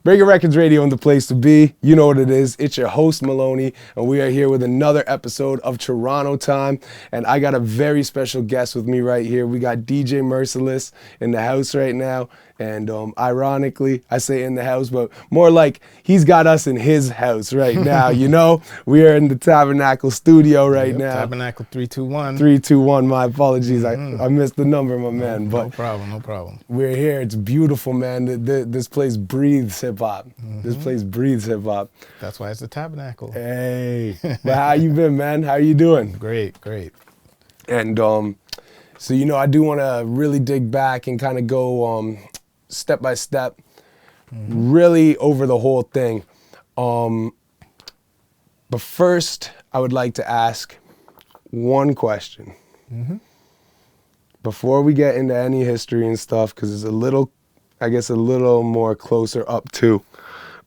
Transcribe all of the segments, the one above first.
Breaking Records Radio and the place to be. You know what it is. It's your host, Maloney, and we are here with another episode of Toronto Time. And I got a very special guest with me right here. We got DJ Mercilless in the house right now. And ironically, I say in the house, but more like he's got us in his house right now. You know, we are in the Tabernacle studio right now. Tabernacle 321. 321, my apologies. I missed the number, my man. But no problem, no problem. We're here. It's beautiful, man. This place breathes hip-hop. This place breathes hip-hop. That's why it's the Tabernacle. Hey. But how you been, man? How you doing? Great, great. And so, you know, I do want to really dig back and kind of go step by step, really over the whole thing. But first, I would like to ask one question. Before we get into any history and stuff, because it's a little, I guess, a little more closer up too.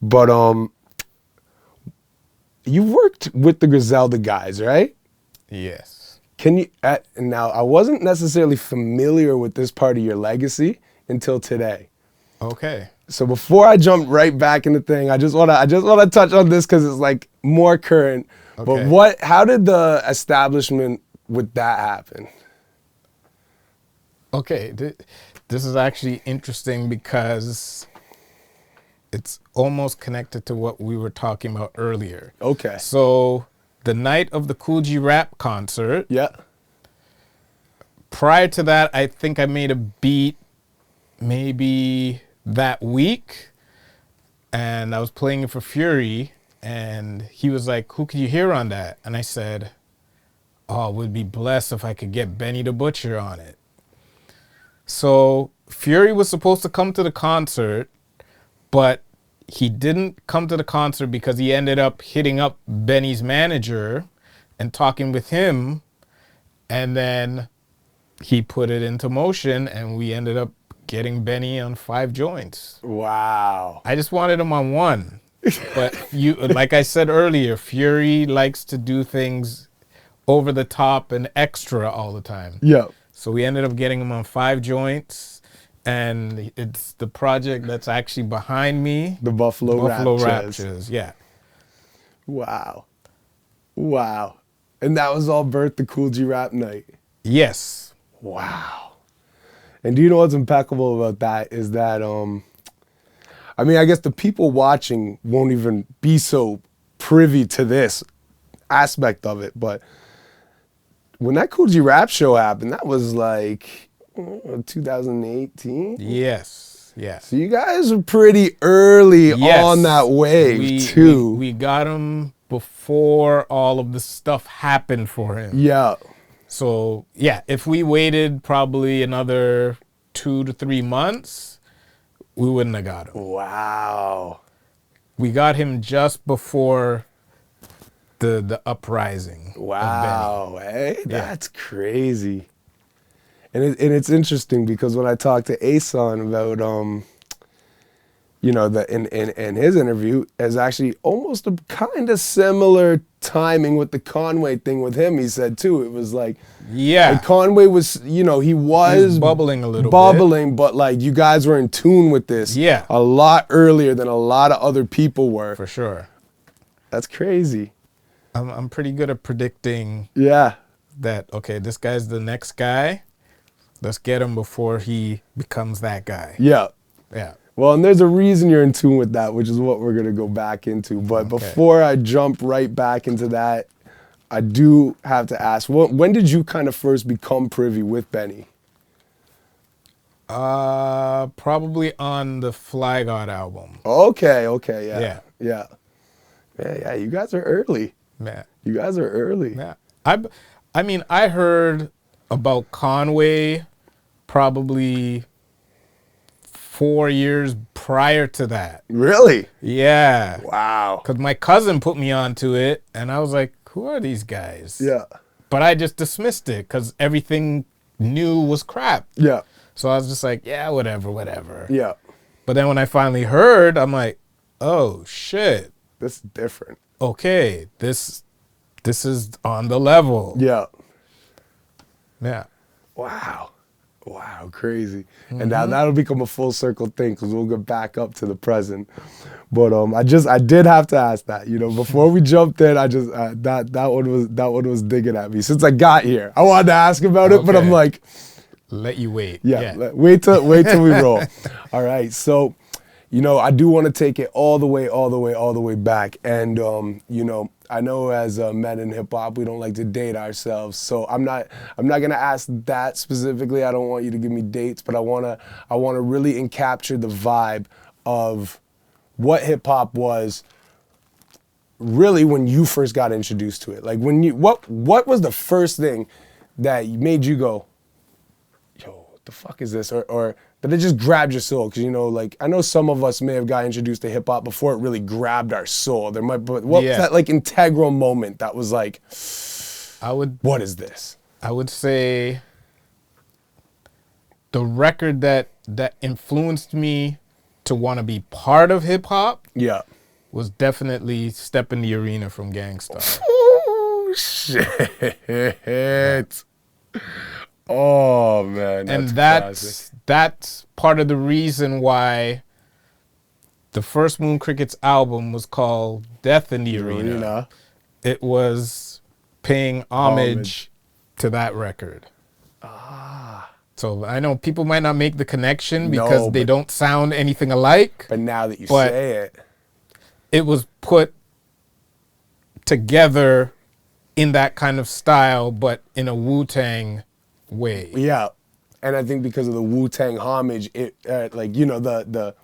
But you worked with the Griselda guys, right? Yes. Can you, now I wasn't necessarily familiar with this part of your legacy until today. Okay. So before I jump right back in the thing, I just wanna touch on this because it's like more current. Okay. But how did the establishment with that happen? Okay, this is actually interesting because it's almost connected to what we were talking about earlier. Okay. So the night of the Kool G Rap concert. Yeah. Prior to that, I think I made a beat maybe that week, and I was playing it for Fury, and he was like, "Who could you hear on that?" And I said, "Oh, it would be blessed if I could get Benny the Butcher on it." So Fury was supposed to come to the concert, but he didn't come to the concert because he ended up hitting up Benny's manager and talking with him, and then he put it into motion, and we ended up getting Benny on 5 joints. Wow. I just wanted him on 1. But you, like I said earlier, Fury likes to do things over the top and extra all the time. Yeah. So we ended up getting him on 5 joints, and it's the project that's actually behind me. The Buffalo Raptures. Raptures, yeah. Wow. Wow. And that was all birthed the Kool G Rap night. Yes. Wow. And do you know what's impeccable about that is that, I mean, I guess the people watching won't even be so privy to this aspect of it, but when that Kool G Rap show happened, that was like 2018? Yes, yes. So you guys were pretty early on that wave, too. We got him before all of the stuff happened for him. Yeah. So, yeah, if we waited probably another 2 to 3 months, we wouldn't have got him. Wow. We got him just before the uprising. Wow. Hey, Yeah. that's crazy. And it's interesting because when I talked to Ason about, you know, in his interview, is actually almost a kind of similar timing with the Conway thing with him. He said too, it was like, like Conway was, you know, he was bubbling a little bit, but like you guys were in tune with this, a lot earlier than a lot of other people were. For sure. That's crazy. I'm pretty good at predicting. That okay, this guy's the next guy. Let's get him before he becomes that guy. Yeah. Yeah. Well, and there's a reason you're in tune with that, which is what we're going to go back into. But before I jump right back into that, I do have to ask, when did you kind of first become privy with Benny? Probably on the Fly God album. Okay, yeah. You guys are early. Yeah. You guys are early. Yeah. I mean, I heard about Conway probably 4 years prior to that. Really? Yeah. Wow. Because my cousin put me onto it, and I was like, who are these guys? Yeah. But I just dismissed it because everything new was crap. Yeah. So I was just like, yeah, whatever. Yeah. But then when I finally heard, I'm like, oh, shit. This is different. Okay, this is on the level. Yeah. Yeah. Wow. Wow, crazy. And now that'll become a full circle thing because we'll get back up to the present. But I did have to ask that. You know, before we jumped in, that one was digging at me. Since I got here, I wanted to ask about it, but I'm like, let you wait. Yeah. Wait till we roll. All right. So, you know, I do want to take it all the way back. And you know, I know as men in hip hop, we don't like to date ourselves. So I'm not gonna ask that specifically. I don't want you to give me dates, but I wanna really capture the vibe of what hip hop was really when you first got introduced to it. Like what was the first thing that made you go, yo, what the fuck is this? Or that it just grabbed your soul? Because, you know, like, I know some of us may have got introduced to hip hop before it really grabbed our soul. There might be, what was that like integral moment that was like, what is this? I would say the record that influenced me to want to be part of hip hop was definitely Step in the Arena from Gangstar. Oh, shit. Oh, man. And that's part of the reason why the first Moon Crickets album was called Death in the Arena. It was paying homage to that record. So I know people might not make the connection because they don't sound anything alike. But now that you say it. It was put together in that kind of style, but in a Wu-Tang way. Yeah. And I think because of the Wu-Tang homage, it like, you know, the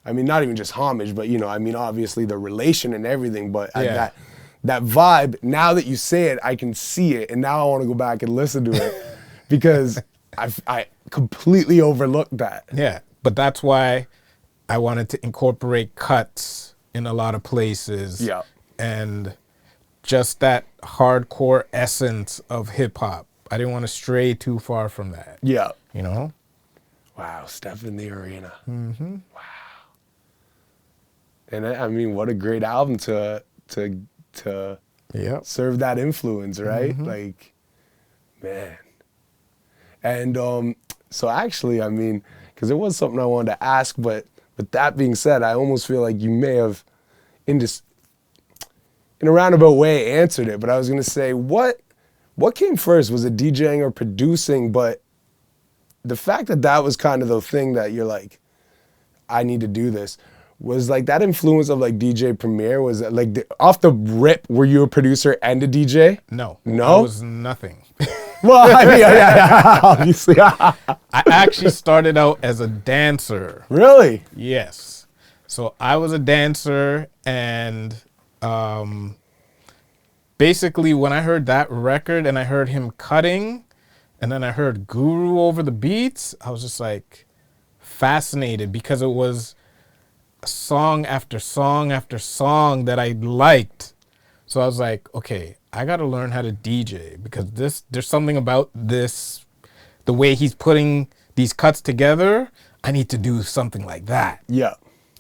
I mean, not even just homage, but, you know, I mean, obviously the relation and everything, but that vibe, now that you say it, I can see it. And now I want to go back and listen to it because I completely overlooked that. Yeah. But that's why I wanted to incorporate cuts in a lot of places. Yeah. And just that hardcore essence of hip hop. I didn't want to stray too far from that. Yeah. You know? Wow, Step in the Arena. Mm-hmm. Wow. And I mean, what a great album to serve that influence, right? Mm-hmm. Like, man. And so actually, I mean, because it was something I wanted to ask, but that being said, I almost feel like you may have, in a roundabout way, answered it. But I was gonna say, what came first? Was it DJing or producing? But the fact that was kind of the thing that you're like, I need to do this, was like that influence of like DJ Premier. Was it like off the rip? Were you a producer and a DJ? No. No? I was nothing. Well, I mean, yeah, obviously. I actually started out as a dancer. Really? Yes. So I was a dancer, and basically when I heard that record and I heard him cutting, and then I heard Guru over the beats, I was just like fascinated because it was song after song after song that I liked. So I was like, okay, I got to learn how to DJ because there's something about this, the way he's putting these cuts together. I need to do something like that. Yeah.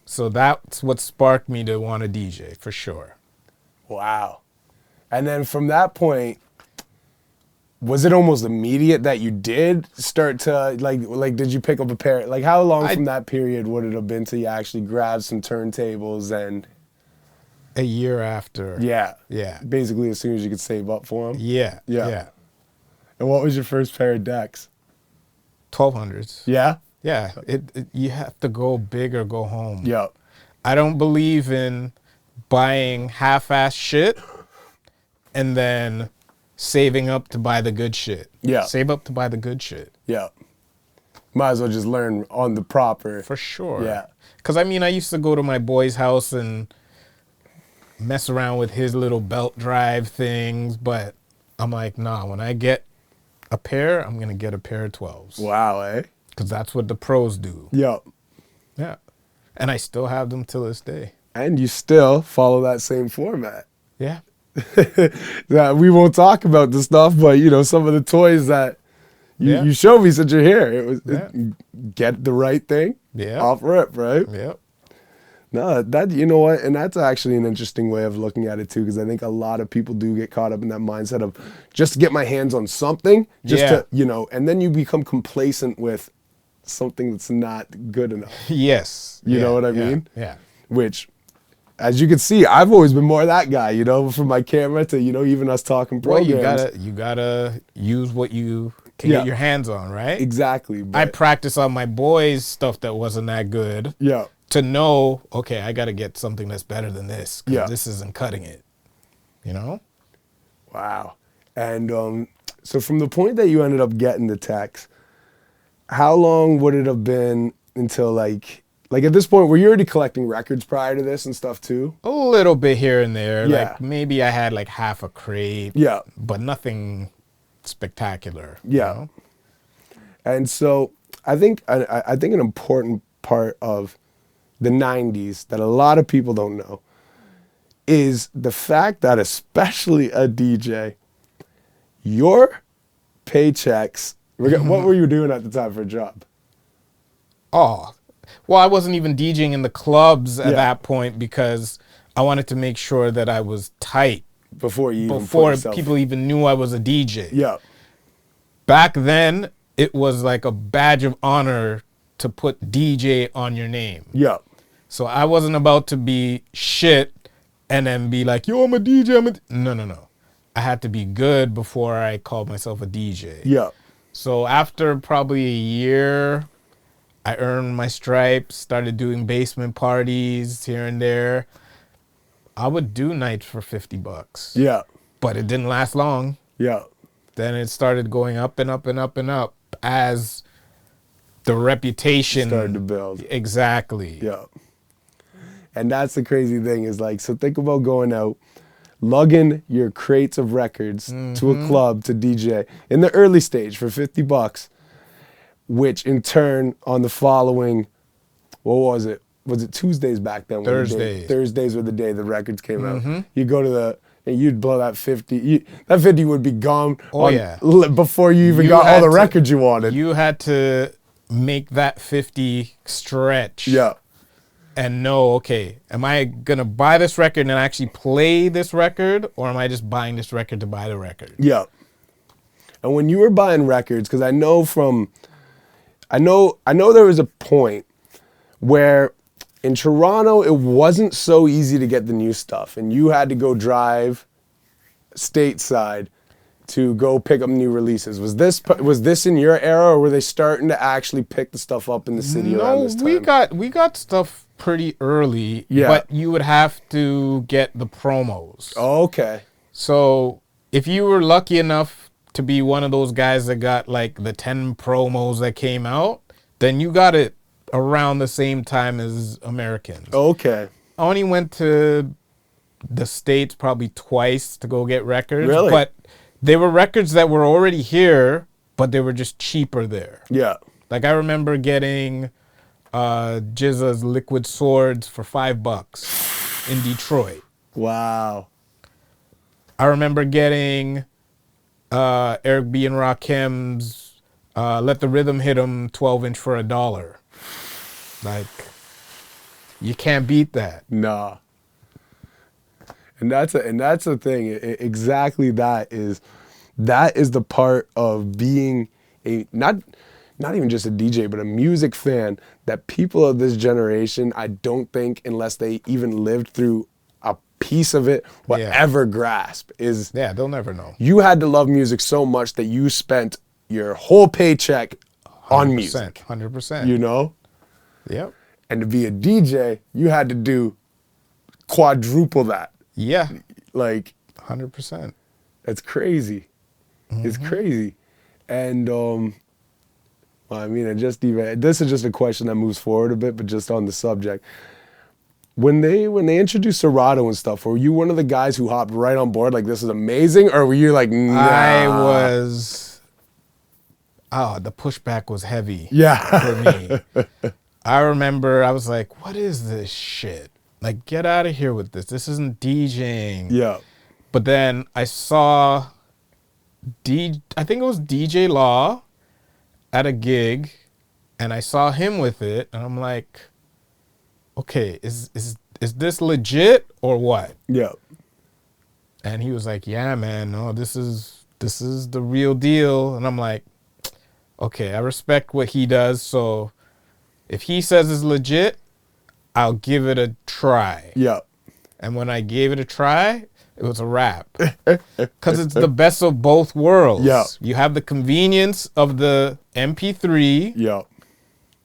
So that's what sparked me to want to DJ for sure. Wow. And then from that point, was it almost immediate that you did start to like did you pick up a pair? Like how long from that period would it have been till you actually grabbed some turntables and? A year after. Yeah. Yeah. Basically as soon as you could save up for them. Yeah. Yeah. Yeah. And what was your first pair of decks? 1200s. Yeah? Yeah. You have to go big or go home. Yeah. I don't believe in buying half-ass shit and then saving up to buy the good shit. Yeah. Save up to buy the good shit. Yeah. Might as well just learn on the proper. For sure. Yeah. Because, I mean, I used to go to my boy's house and mess around with his little belt drive things, but I'm like, nah, when I get a pair, I'm going to get a pair of 12s. Wow, eh? Because that's what the pros do. Yeah. Yeah. And I still have them till this day. And you still follow that same format. Yeah. That we won't talk about the stuff, but you know, some of the toys that you showed me since you're here. It was get the right thing. Yeah. Off rip, right? Yep. No, that, you know what, and that's actually an interesting way of looking at it too, because I think a lot of people do get caught up in that mindset of just to get my hands on something, just Yeah. to, and then you become complacent with something that's not good enough. Yes. You know Yeah, what I yeah, mean? Yeah. Which, as you can see, I've always been more that guy, from my camera to, even us talking Well, programs. you gotta use what you can Yeah. get your hands on, right? Exactly. I But practice on my boys stuff that wasn't that good yeah. to know, okay, I gotta get something that's better than this because Yeah. this isn't cutting it. You know? Wow. And so from the point that you ended up getting the text, how long would it have been until like at this point, were you already collecting records prior to this and stuff too? A little bit here and there. Yeah. Like maybe I had like half a crate. Yeah. But nothing spectacular. Yeah. You know? And so I think an important part of the 90s that a lot of people don't know is the fact that, especially a DJ, your paychecks, what were you doing at the time for a job? Oh, well, I wasn't even DJing in the clubs at Yeah. that point because I wanted to make sure that I was tight Before you even put before yourself- people even knew I was a DJ. Yeah. Back then, it was like a badge of honor to put DJ on your name. Yeah. So I wasn't about to be shit and then be like, yo, I'm a DJ. No. I had to be good before I called myself a DJ. Yeah. So after probably a year, I earned my stripes, started doing basement parties here and there. I would do nights for $50. Yeah. But it didn't last long. Yeah. Then it started going up and up and up and up as the reputation Started to build. Exactly. Yeah. And that's the crazy thing is like, so think about going out, lugging your crates of records to a club to DJ in the early stage for $50, which in turn on the following, what was it? Was it Tuesdays back then? Thursdays. Thursdays were the day the records came out. You go to and you'd blow that 50. That 50 would be gone before you even got all the records you wanted. You had to make that 50 stretch. Yeah. And know, okay, am I going to buy this record and actually play this record, or am I just buying this record to buy the record? Yeah. And when you were buying records, because I know there was a point where in Toronto, it wasn't so easy to get the new stuff, and you had to go drive stateside to go pick up new releases. Was this in your era, or were they starting to actually pick the stuff up in the city around this time? No, we got stuff pretty early, but you would have to get the promos. Oh, okay. So if you were lucky enough to be one of those guys that got like the 10 promos that came out, then you got it around the same time as Americans. Okay. I only went to the States probably twice to go get records. Really? But they were records that were already here, but they were just cheaper there. Yeah. Like I remember getting Jizza's Liquid Swords for $5 in Detroit. Wow. I remember getting Eric B. and Rakim's Let the Rhythm Hit 'Em 12-inch for $1. Like, you can't beat that. Nah. And that's the thing. Exactly that is the part of being a not even just a DJ, but a music fan that people of this generation, I don't think, unless they even lived through a piece of it, will ever grasp is. Yeah, they'll never know. You had to love music so much that you spent your whole paycheck on music. 100%. You know? Yep. And to be a DJ, you had to do quadruple that. Yeah. Like 100%. That's crazy. It's crazy. And well, I mean, this is just a question that moves forward a bit, but just on the subject. When they introduced Serato and stuff, were you one of the guys who hopped right on board like this is amazing, or were you like, nah? I was. Oh, the pushback was heavy. Yeah. For me. I remember I was like, what is this shit? Like, get out of here with this. This isn't DJing. Yeah. But then I saw I think it was DJ Law at a gig, and I saw him with it, and I'm like, okay, is this legit or what? Yeah. And he was like, yeah, man, no, this is the real deal. And I'm like, okay, I respect what he does. So if he says it's legit, I'll give it a try. Yeah. And when I gave it a try, it was a wrap. Because it's the best of both worlds. Yeah. You have the convenience of the MP3, Yeah.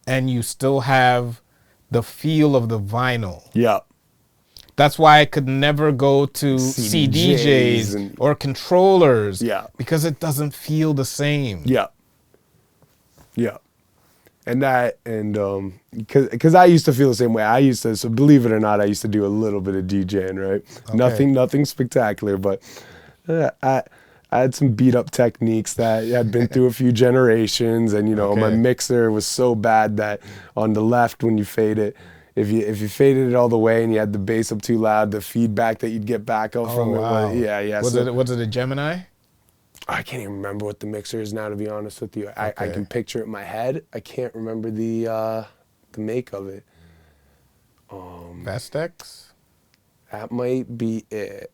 and you still have the feel of the vinyl. Yeah. That's why I could never go to CDJs or controllers. Yeah. Because it doesn't feel the same. Yeah. Yeah. Because I used to feel the same way. So believe it or not, I used to do a little bit of DJing, right? Okay. Nothing spectacular, but I had some beat up techniques that had been through a few generations, and my mixer was so bad that on the left when you fade it, if you faded it all the way and you had the bass up too loud, the feedback that you'd get back up from wow. it, yeah. Was it a Gemini? I can't even remember what the mixer is now, to be honest with you. I can picture it in my head. I can't remember the make of it. Vestex? That might be it.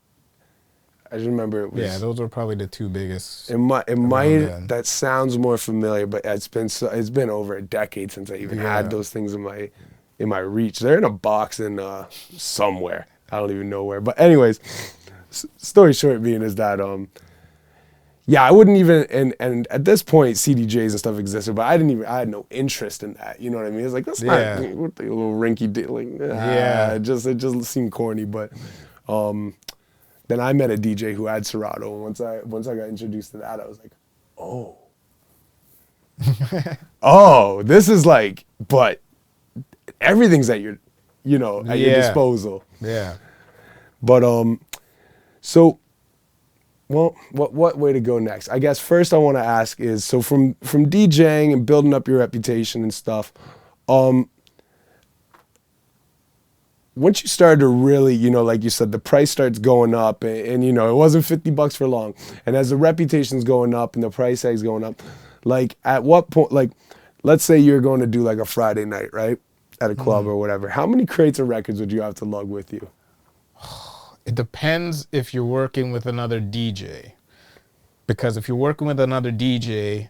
I just remember it was. Yeah, those were probably the two biggest. It might. then. That sounds more familiar, but it's been over a decade since I even had those things in my reach. They're in a box in somewhere. I don't even know where. But anyways, story short being is that yeah, I wouldn't even, and at this point, CDJs and stuff existed, but I had no interest in that. You know what I mean? It's like, that's not, what the little rinky dink, it just seemed corny. But then I met a DJ who had Serato, and once I got introduced to that, I was like, oh, this is like, but everything's at your disposal. Yeah. But so. Well, what way to go next? I guess first I want to ask is, so from DJing and building up your reputation and stuff, once you started to really, like you said, the price starts going up, and it wasn't $50 for long. And as the reputation's going up and the price tag's going up, like at what point, like let's say you're going to do like a Friday night, right? At a club or whatever. How many crates of records would you have to lug with you? It depends if you're working with another DJ. Because if you're working with another DJ,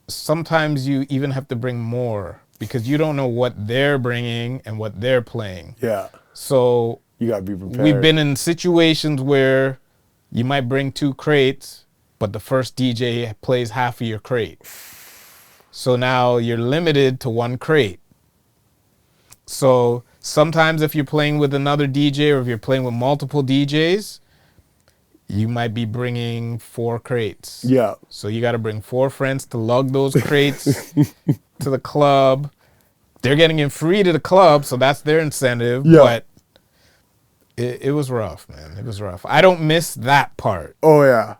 sometimes you even have to bring more because you don't know what they're bringing and what they're playing. Yeah. So you gotta be prepared. We've been in situations where you might bring 2 crates, but the first DJ plays half of your crate. So now you're limited to 1 crate. So sometimes if you're playing with another DJ or if you're playing with multiple DJs, you might be bringing 4 crates. Yeah. So you got to bring 4 friends to lug those crates to the club. They're getting in free to the club, so that's their incentive. Yeah. But it was rough, man. It was rough. I don't miss that part. Oh yeah.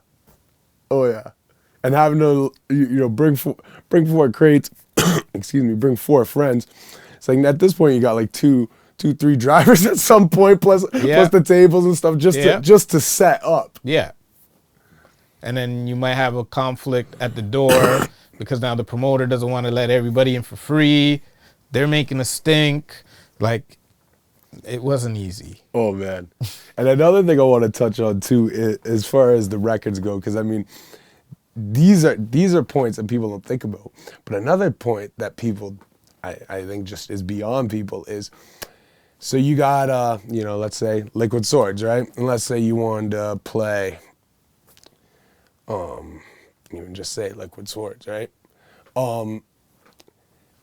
And having to bring 4 crates, excuse me, bring 4 friends. It's like at this point you got like 2, 3 drivers at some point, plus the tables and stuff just to set up. Yeah. And then you might have a conflict at the door because now the promoter doesn't want to let everybody in for free. They're making a stink. Like, it wasn't easy. Oh man. And another thing I want to touch on too is, as far as the records go, because I mean, these are points that people don't think about. But another point that people, I think just is beyond people is, so you got, let's say Liquid Swords, right? And let's say you wanted to play, even just say Liquid Swords, right?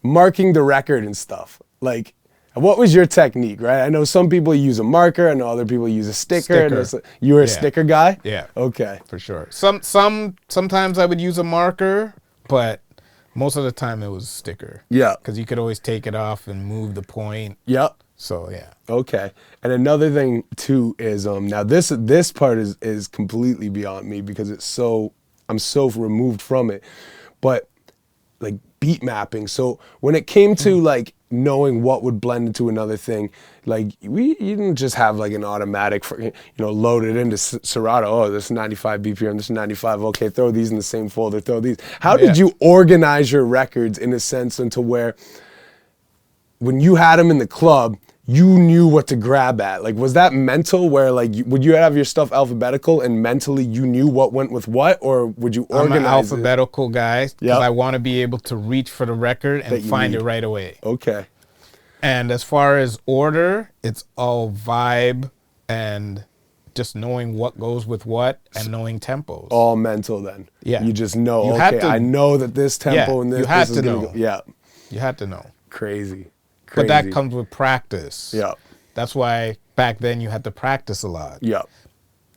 Marking the record and stuff. Like, what was your technique, right? I know some people use a marker, I know other people use a sticker. You were a sticker guy? Yeah. Okay. For sure. Sometimes I would use a marker, but most of the time it was a sticker. Yeah. Because you could always take it off and move the point. Yep. So yeah. Okay. And another thing too is now this part is completely beyond me because I'm so removed from it. But like beat mapping. So when it came to like knowing what would blend into another thing, like you didn't just have like an automatic loaded into Serato. Oh, this is 95 BPM, this is 95. Okay, throw these in the same folder, throw these. How did you organize your records in a sense into where when you had them in the club, you knew what to grab at. Like, was that mental where like, would you have your stuff alphabetical and mentally you knew what went with what, or would you organize I'm an alphabetical guy because Yep. I want to be able to reach for the record and find it right away. Okay. And as far as order, it's all vibe and just knowing what goes with what and knowing tempos. All mental then. Yeah. You just know, You had okay, to- I know that this tempo Yeah, and this, you had this is to gonna know. go. Yeah. You had to know. Crazy. But that comes with practice. Yeah. That's why back then you had to practice a lot. Yeah.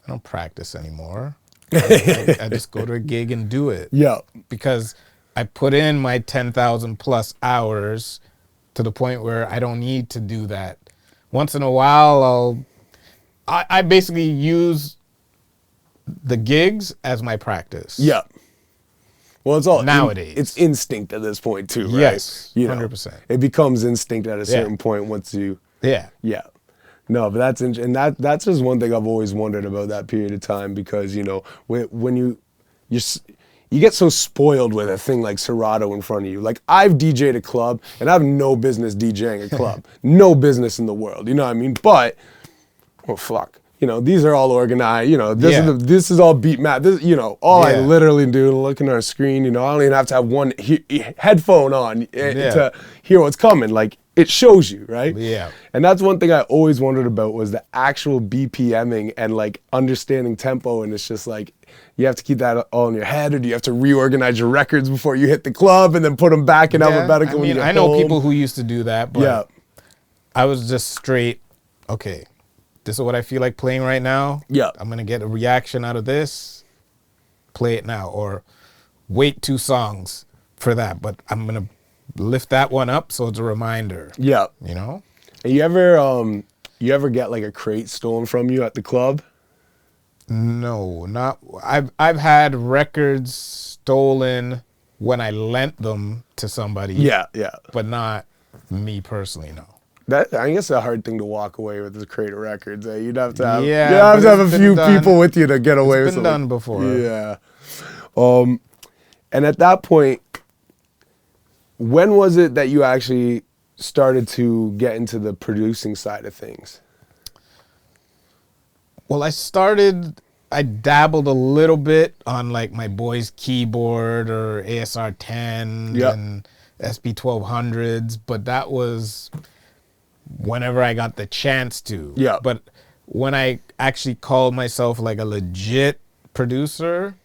I don't practice anymore. I just go to a gig and do it. Yeah. Because I put in my 10,000 plus hours to the point where I don't need to do that. Once in a while, I basically use the gigs as my practice. Yeah. Well, it's all Nowadays. it's instinct at this point too, right? Yes, You know, 100%. It becomes instinct at a certain point once you. Yeah. Yeah. No, but that's just one thing I've always wondered about that period of time, because you know when you get so spoiled with a thing like Serato in front of you. Like, I've DJ'd a club and I have no business DJing a club, no business in the world. You know what I mean? But well, fuck. You know, these are all organized. You know, this is all beat map. This, you know, all I literally do is look at our screen. You know, I don't even have to have one headphone on to hear what's coming. Like, it shows you, right? Yeah. And that's one thing I always wondered about, was the actual BPMing and like understanding tempo. And it's just like, you have to keep that all in your head, or do you have to reorganize your records before you hit the club and then put them back in alphabetical? I mean, I know people who used to do that, but I was just straight, okay, this is what I feel like playing right now. Yeah. I'm going to get a reaction out of this. Play it now. Or wait 2 songs for that. But I'm going to lift that one up so it's a reminder. Yeah. You know? And you ever get like a crate stolen from you at the club? No, not. I've had records stolen when I lent them to somebody. Yeah. But not me personally, no. That, I guess, a hard thing to walk away with, is a crate of records. You'd have to have, Yeah, you'd have to have a it's few been done. people with you to get away with It's been something. done before. Yeah. And at that point, when was it that you actually started to get into the producing side of things? Well, I dabbled a little bit on like my boy's keyboard or ASR 10 and SP 1200s, but that was whenever I got the chance to. Yeah. But when I actually called myself like a legit producer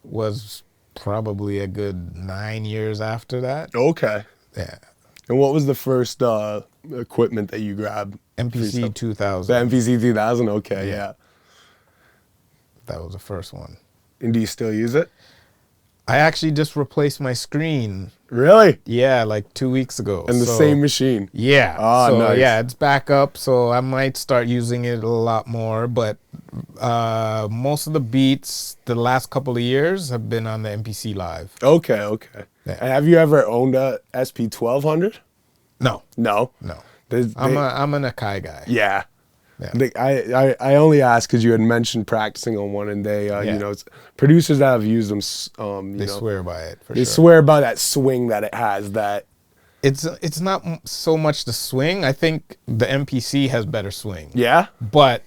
was probably a good 9 years after that. Okay. Yeah. And what was the first equipment that you grabbed? MPC The 2000. MPC 2000? Okay, yeah. That was the first one. And do you still use it? I actually just replaced my screen. Really? Yeah, like 2 weeks ago. And the same machine? Yeah. Ah, so, nice. yeah, it's back up, so I might start using it a lot more. But most of the beats the last couple of years have been on the MPC Live. Okay. Yeah. And have you ever owned a SP 1200? No. No? No. They- I'm an Akai guy. Yeah. Yeah. I only asked because you had mentioned practicing on one, and they, you know, it's producers that have used them, They you know, swear by it, for they sure. swear by that swing that it has. That It's not so much the swing. I think the MPC has better swing. yeah, But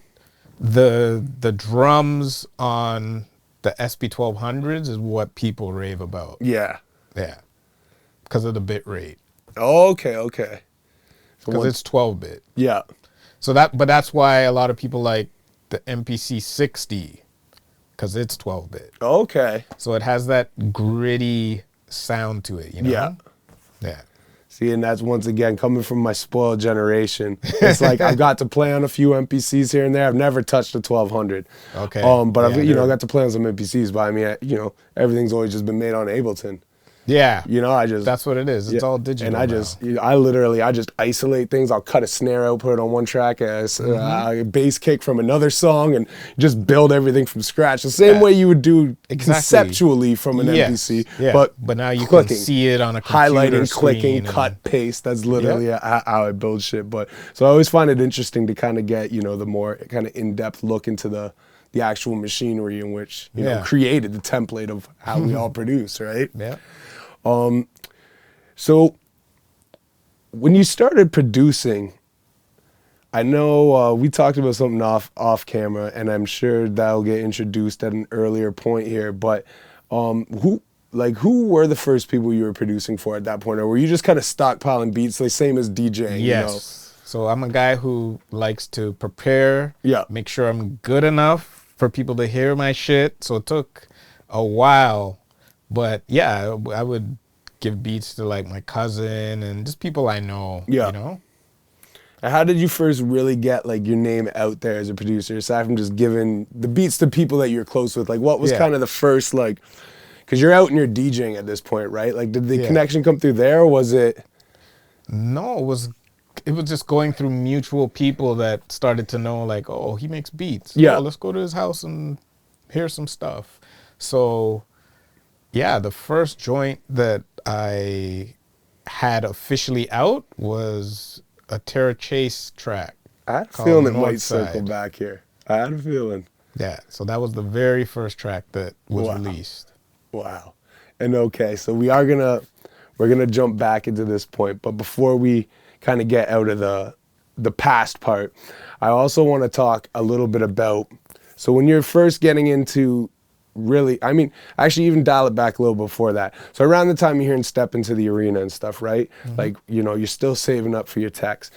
the drums on the SP 1200s is what people rave about. yeah. Yeah. Because of the bit rate. Okay. So Because it's 12-bit. yeah, But that's why a lot of people like the MPC 60, because it's 12-bit. okay. So it has that gritty sound to it, you know? Yeah. Yeah. See, and that's once again coming from my spoiled generation. It's like I've got to play on a few MPCs here and there. I've never touched a 1200. Okay. But I've Yeah, I got to play on some MPCs. But I mean, everything's always just been made on Ableton. Yeah. That's what it is. It's all digital. And I just isolate things. I'll cut a snare out, put it on one track, a bass kick from another song, and just build everything from scratch. The same way you would do conceptually from an MPC. Yeah. But now you clicking, can see it on a computer highlighting, clicking, screen cut, paste. That's literally how I build shit. But so I always find it interesting to kind of get, the more kind of in-depth look into the actual machinery in which created the template of how we all produce, right? Yeah. So when you started producing, I know we talked about something off camera, and I'm sure that'll get introduced at an earlier point here. But who were the first people you were producing for at that point, or were you just kind of stockpiling beats, like same as DJing? Yes. So I'm a guy who likes to prepare. Yeah. Make sure I'm good enough for people to hear my shit. So it took a while, but yeah, I would give beats to like my cousin and just people I know. Yeah. You know. And how did you first really get like your name out there as a producer, aside from just giving the beats to people that you're close with? Like, what was kind of the first, like, because you're out and you're DJing at this point, right? Like, did the connection come through there, or was it? No, it was just going through mutual people that started to know, like, oh, he makes beats. Yeah. Oh, let's go to his house and hear some stuff. So, yeah, the first joint that I had officially out was a Terra Chase track. I had a feeling it might circle back here. I had a feeling. Yeah, so that was the very first track that was released. Wow. And okay, so we're gonna jump back into this point, but before we kind of get out of the past part, I also want to talk a little bit about, so when you're first getting into really, I mean, actually even dial it back a little before that. So around the time you're hearing Step Into the Arena and stuff, right? Mm-hmm. Like, you know, you're still saving up for your techs.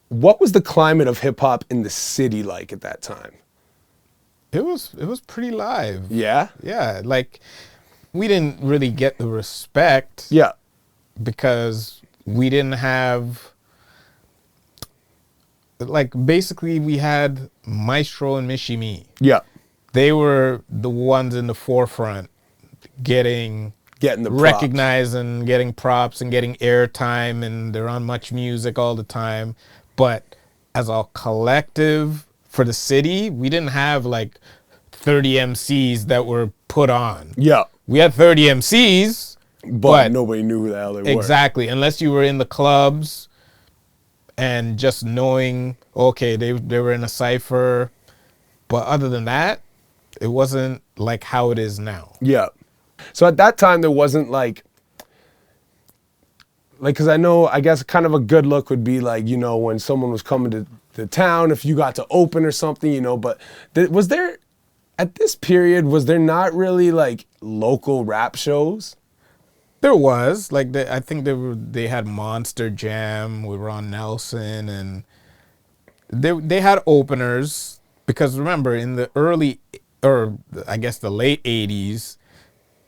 What was the climate of hip hop in the city like at that time? It was pretty live. Yeah? Yeah, like we didn't really get the respect. Yeah. Because we didn't have, like, basically we had Maestro and Mishimi. Yeah. They were the ones in the forefront getting the recognized and getting props and getting airtime, and they're on Much Music all the time. But as a collective for the city, we didn't have like 30 MCs that were put on. Yeah. We had 30 MCs, but nobody knew who the hell they were. Exactly. Unless you were in the clubs and just knowing, okay, they were in a cypher. But other than that, it wasn't like how it is now. Yeah. So at that time, there wasn't like, because I guess kind of a good look would be like, you know, when someone was coming to the town, if you got to open or something, you know, but was there, at this period, was there not really like local rap shows? There was, like, I think they had Monster Jam with Ron Nelson, and they had openers, because remember, in the early, or I guess the late 80s,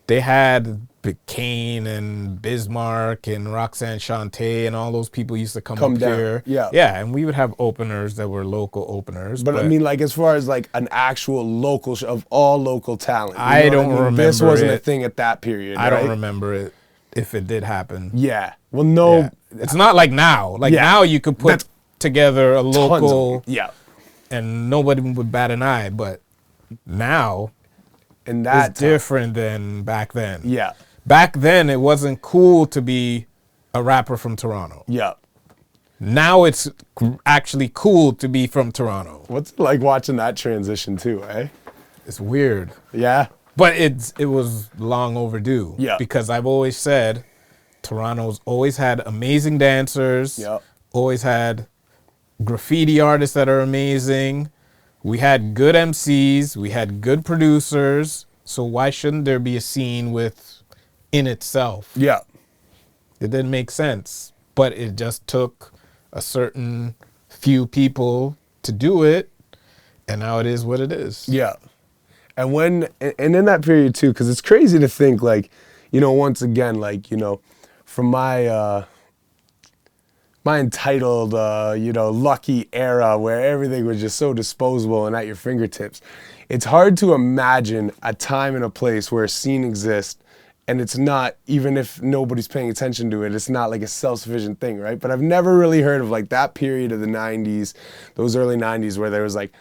they had Kane and Bismarck and Roxanne Shante and all those people used to come up down here. Yeah. Yeah, and we would have openers that were local openers. But I mean, like, as far as like an actual local show of all local talent. I don't remember. This wasn't a thing at that period, I don't remember it, if it did happen. Yeah. Well, no. Yeah. It's not like now. Like now you could put together a local. Yeah. And nobody would bat an eye, but now and that's different than back then. Yeah. Back then, it wasn't cool to be a rapper from Toronto. Yeah. Now it's actually cool to be from Toronto. What's it like watching that transition too, eh? It's weird. Yeah. But it was long overdue. Yeah. Because I've always said Toronto's always had amazing dancers. Yep. Always had graffiti artists that are amazing. We had good MCs. We had good producers. So why shouldn't there be a scene in itself? Yeah. It didn't make sense. But it just took a certain few people to do it. And now it is what it is. Yeah. And in that period too, because it's crazy to think, like, you know, once again, like, you know, from my entitled, you know, lucky era where everything was just so disposable and at your fingertips, it's hard to imagine a time and a place where a scene exists and it's not, even if nobody's paying attention to it, it's not like a self-sufficient thing, right? But I've never really heard of like that period of the 90s, those early 90s where there was like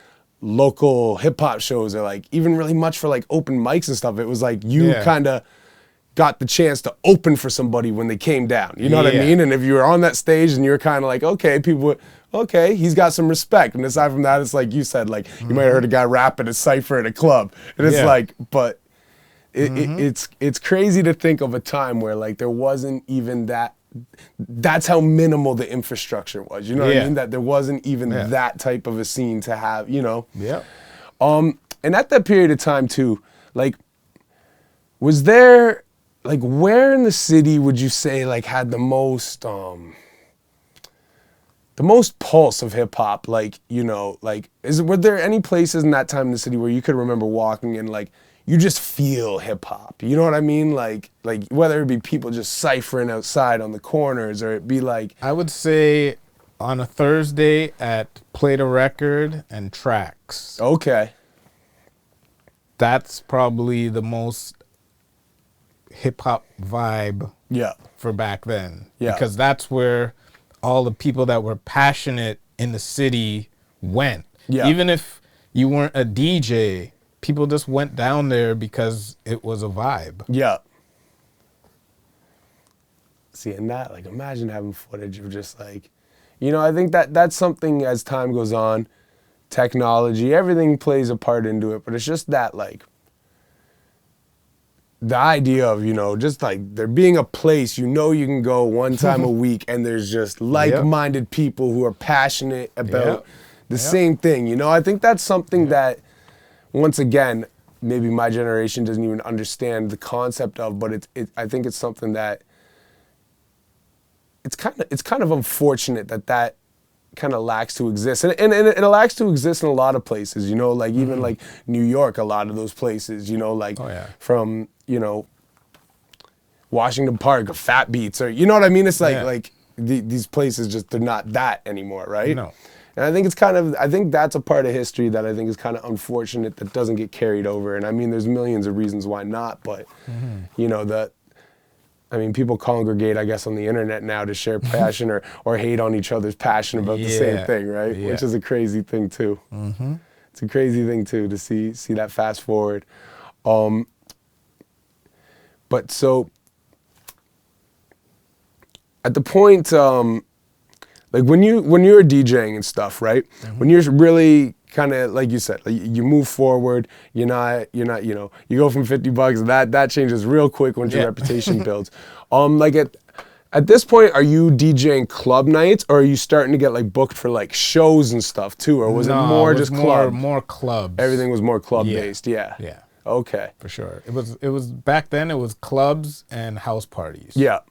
local hip-hop shows or like even really much for like open mics and stuff. It was like you kind of got the chance to open for somebody when they came down. You know what I mean? And if you were on that stage and you're kind of like, okay, people would, okay, he's got some respect. And aside from that, it's like you said, like you might have heard a guy rap at a cypher at a club. And it's like, but it's crazy to think of a time where like there wasn't even that that's how minimal the infrastructure was. You know what I Yeah. mean? That there wasn't even Yeah. that type of a scene to have, you know? Yeah. And at that period of time too, like, was there, like, where in the city would you say like had the most pulse of hip hop? Like, you know, like, were there any places in that time in the city where you could remember walking and like you just feel hip hop? You know what I mean? Like whether it be people just ciphering outside on the corners, or it be like, I would say on a Thursday at Play the Record and Tracks. okay, That's probably the most hip hop vibe yeah, for back then. Yeah. Because that's where all the people that were passionate in the city went. Yeah. Even if you weren't a DJ, people just went down there because it was a vibe. yeah. See, and that, like, imagine having footage of just like, you know, I think that's something as time goes on, technology, everything plays a part into it, but it's just that, like, the idea of, you know, just like there being a place, you know, you can go one time a week and there's just like-minded people who are passionate about Yep. the same thing, you know? I think that's something that, once again, maybe my generation doesn't even understand the concept of, but I think it's something that it's kind of unfortunate that kind of lacks to exist, and it lacks to exist in a lot of places, you know, like even like New York, a lot of those places, you know, like from, you know, Washington Park, Fat Beats, or, you know what I mean? It's like these places just, they're not that anymore, right? No. And I think I think that's a part of history that I think is kind of unfortunate that doesn't get carried over. And I mean, there's millions of reasons why not, but you know, people congregate, I guess, on the internet now to share passion or hate on each other's passion about the same thing, right? Yeah. Which is a crazy thing too. It's a crazy thing too to see that fast forward. But so at the point, like when you're DJing and stuff, right? When you're really kind of, like you said, like you move forward, you're not, you know, you go from $50, that changes real quick once your reputation builds. Like at this point, are you DJing club nights, or are you starting to get like booked for like shows and stuff too, or was it more just club? More clubs. Everything was more club based, yeah. Yeah. Okay. For sure. It was back then. It was clubs and house parties. Yeah.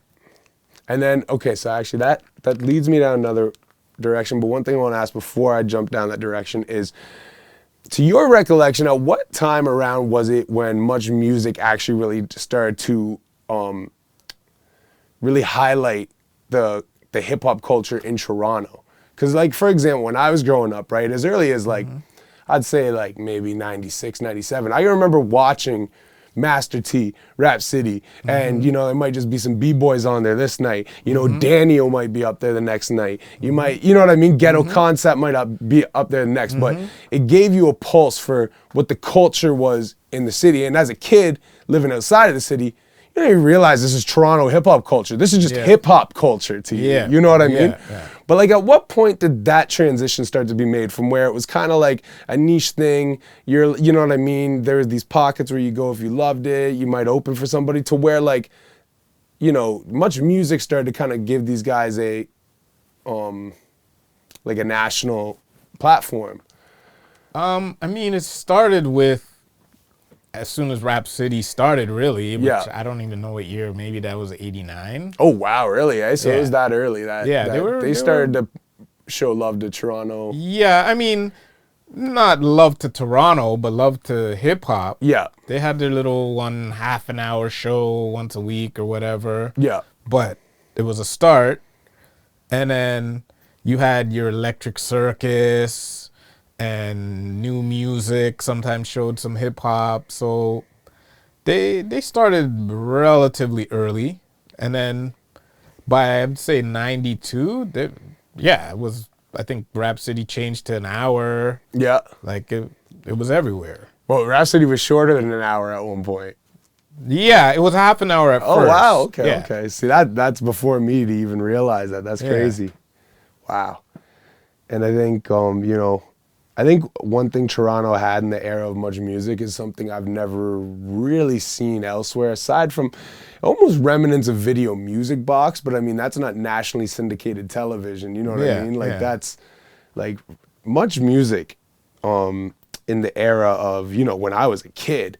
And then, okay, so actually that leads me down another direction, but one thing I want to ask before I jump down that direction is, to your recollection, at what time around was it when Much Music actually really started to really highlight the hip hop culture in Toronto? Because, like, for example, when I was growing up, right, as early as like, I'd say like maybe 96, 97, I remember watching Master T, Rap City, and you know, there might just be some B-boys on there this night. You know, Daniel might be up there the next night. You might, you know what I mean? Ghetto Concept might be up there the next, but it gave you a pulse for what the culture was in the city. And as a kid living outside of the city, you don't even realize this is Toronto hip-hop culture. This is just hip-hop culture to you. You know what I mean? Yeah. But like, at what point did that transition start to be made from where it was kind of like a niche thing, you know what I mean? There was these pockets where you go if you loved it, you might open for somebody, to where, like, you know, Much Music started to kind of give these guys a, like a national platform. I mean, it started with, as soon as Rap City started, really. Which I don't even know what year. Maybe that was 89. Oh wow, really? Eh? So it was that early that they started to show love to Toronto. Yeah, I mean, not love to Toronto, but love to hip hop. Yeah. They had their little half an hour show once a week or whatever. Yeah. But it was a start, and then you had your Electric Circus. And New Music sometimes showed some hip hop, so they started relatively early, and then by, I'd say, 92, it was, I think Rap City changed to an hour. Yeah, like it was everywhere. Well, Rap City was shorter than an hour at one point. Yeah, it was half an hour at first. Oh wow, okay, yeah. okay. See, that's before me to even realize that. That's crazy. Wow. And I think you know, I think one thing Toronto had in the era of Much Music is something I've never really seen elsewhere, aside from almost remnants of Video Music Box, but I mean, that's not nationally syndicated television, you know what I mean? Like, that's, like, Much Music in the era of, you know, when I was a kid,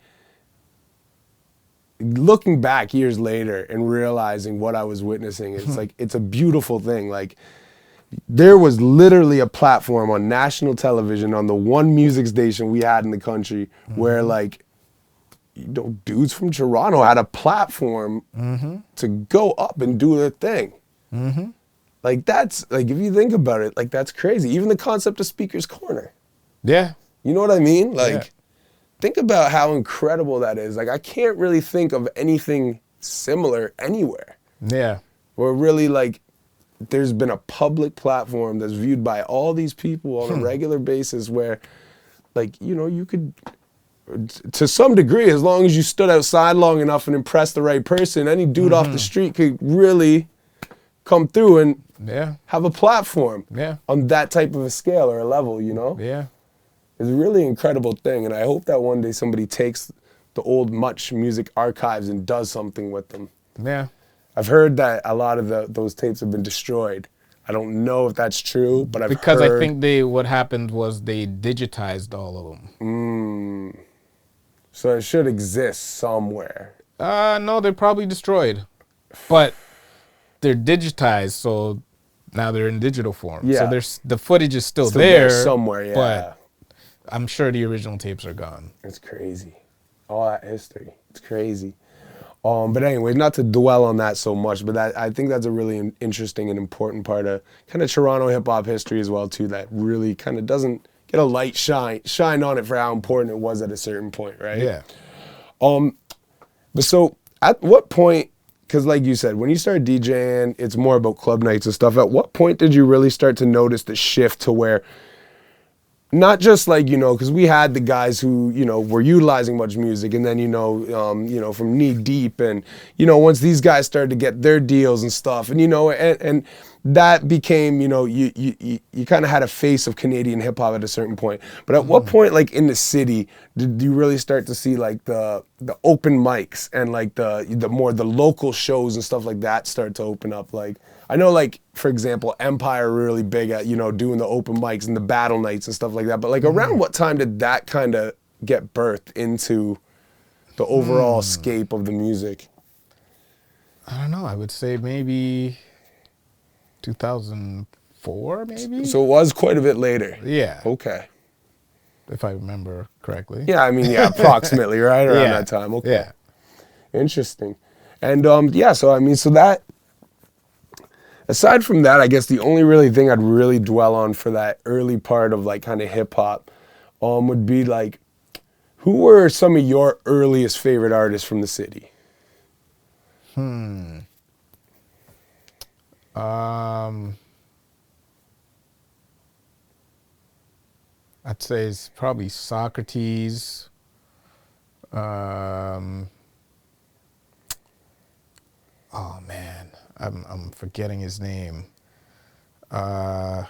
looking back years later and realizing what I was witnessing, it's like, it's a beautiful thing. Like, there was literally a platform on national television on the one music station we had in the country where, like, you know, dudes from Toronto had a platform to go up and do their thing. Like, that's, like, if you think about it, like, that's crazy. Even the concept of Speaker's Corner. Yeah. You know what I mean? Like, think about how incredible that is. Like, I can't really think of anything similar anywhere. Yeah. Where really, like, there's been a public platform that's viewed by all these people on a regular basis where, like, you know, you could, to some degree, as long as you stood outside long enough and impressed the right person, any dude off the street could really come through and have a platform on that type of a scale or a level, you know? Yeah. It's a really incredible thing, and I hope that one day somebody takes the old Much Music archives and does something with them. Yeah. I've heard that a lot of those tapes have been destroyed. I don't know if that's true, but I've because heard... I think what happened was they digitized all of them. So it should exist somewhere. No, they're probably destroyed, but they're digitized, so now they're in digital form. Yeah. So the footage is still there somewhere, yeah. But I'm sure the original tapes are gone. It's crazy. All that history. It's crazy. But anyway, not to dwell on that so much, but I think that's a really interesting and important part of kind of Toronto hip-hop history as well, too, that really kind of doesn't get a light shine on it for how important it was at a certain point, right? Yeah. But so at what point, because like you said, when you start DJing, it's more about club nights and stuff. At what point did you really start to notice the shift to where, not just like, you know, because we had the guys who, you know, were utilizing Much Music, and then, you know, from Knee Deep, and, you know, once these guys started to get their deals and stuff, and, you know, and that became, you know, you kind of had a face of Canadian hip hop at a certain point. But at what point, like in the city, did you really start to see like the open mics and like the more the local shows and stuff like that start to open up? Like, I know, like, for example, Empire really big at, you know, doing the open mics and the battle nights and stuff like that. But like, around what time did that kind of get birthed into the overall scape of the music? I don't know. I would say maybe 2004, maybe? So it was quite a bit later. Yeah. Okay. If I remember correctly. Yeah, I mean, yeah, approximately, right? Around that time. Okay. Yeah. Interesting. And yeah, so I mean, so that, aside from that, I guess the only really thing I'd really dwell on for that early part of like kind of hip hop would be like, who were some of your earliest favorite artists from the city? I'd say it's probably Socrates. Oh man, I'm forgetting his name. I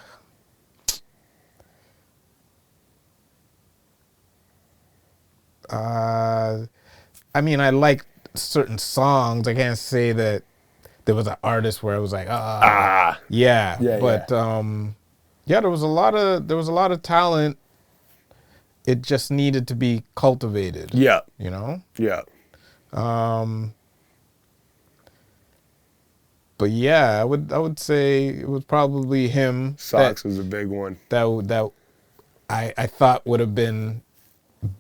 mean, I like certain songs. I can't say that there was an artist where I was like, yeah. But yeah, there was a lot of talent. It just needed to be cultivated. Yeah. You know? Yeah. But yeah, I would say it was probably him. Sox was a big one. That I thought would have been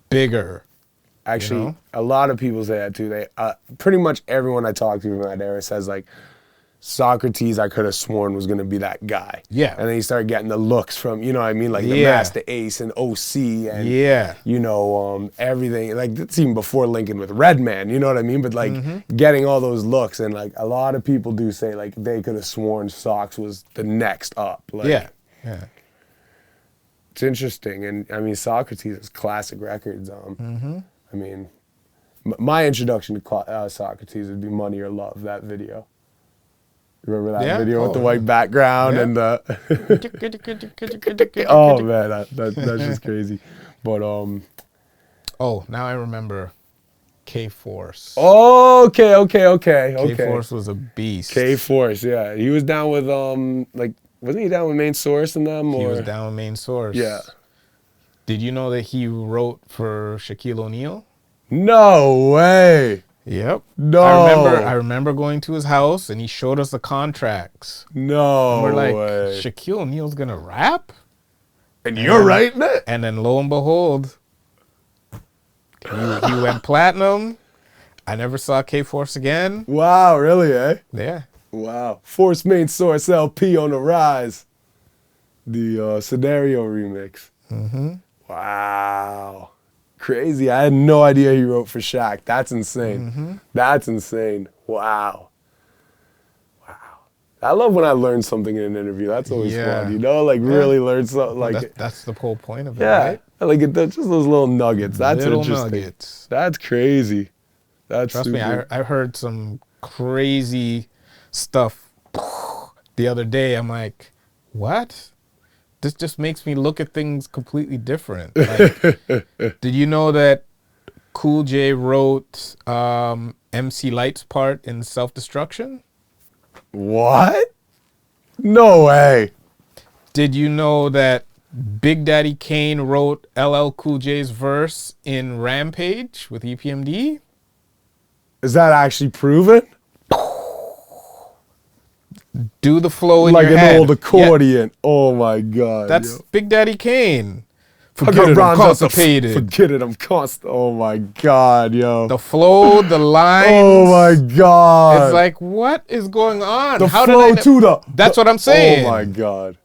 bigger. Actually, you know? A lot of people say that too. They pretty much everyone I talk to from that era says like, Socrates, I could have sworn was going to be that guy. Yeah. And then you start getting the looks from, you know what I mean? Like the Master Ace and OC and, you know, everything. Like that's even before Lincoln with Redman, you know what I mean? But like getting all those looks, and like a lot of people do say like they could have sworn Sox was the next up. Like, yeah. It's interesting. And I mean, Socrates is classic records. I mean, my introduction to Socrates would be Money or Love, that video. Remember that Yeah? video with the Oh, white background yeah. and the... Oh, man, that's just crazy. But, Oh, now I remember K-Force. okay. K-Force was a beast. K-Force, yeah. He was down with, like, wasn't he down with Main Source and them? He Or? was down with Main Source. Yeah. Did you know that he wrote for Shaquille O'Neal? No way. Yep. No. I remember going to his house and he showed us the contracts. No And we're like, way. Shaquille O'Neal's gonna rap? And you're writing it? And then lo and behold, he went platinum. I never saw K-Force again. Wow, really, eh? Yeah. Wow. Force Main Source LP on the rise. The Scenario remix. Mm-hmm. Wow. Crazy. I had no idea he wrote for Shaq. That's insane. Mm-hmm. That's insane. Wow. I love when I learn something in an interview. That's always fun, you know? Like, really learn something. Like, that's the whole point of it, yeah. right? Like, just those little nuggets. That's Little interesting. nuggets. That's crazy. That's Trust super. me, I heard some crazy stuff the other day. I'm like, what? This just makes me look at things completely different. Like, did you know that Cool J wrote MC Light's part in Self-Destruction? What? No way. Did you know that Big Daddy Kane wrote LL Cool J's verse in Rampage with EPMD? Is that actually proven? Do the flow in Like your an head. old accordion. Yeah. Oh my God. That's yo. Big Daddy Kane. Forget Forget it, I'm constipated. Forget it, I'm constant. Oh my God, yo. The flow, the lines. Oh my God. It's like, what is going on? The How flow did I to the. That's what I'm saying. Oh my God.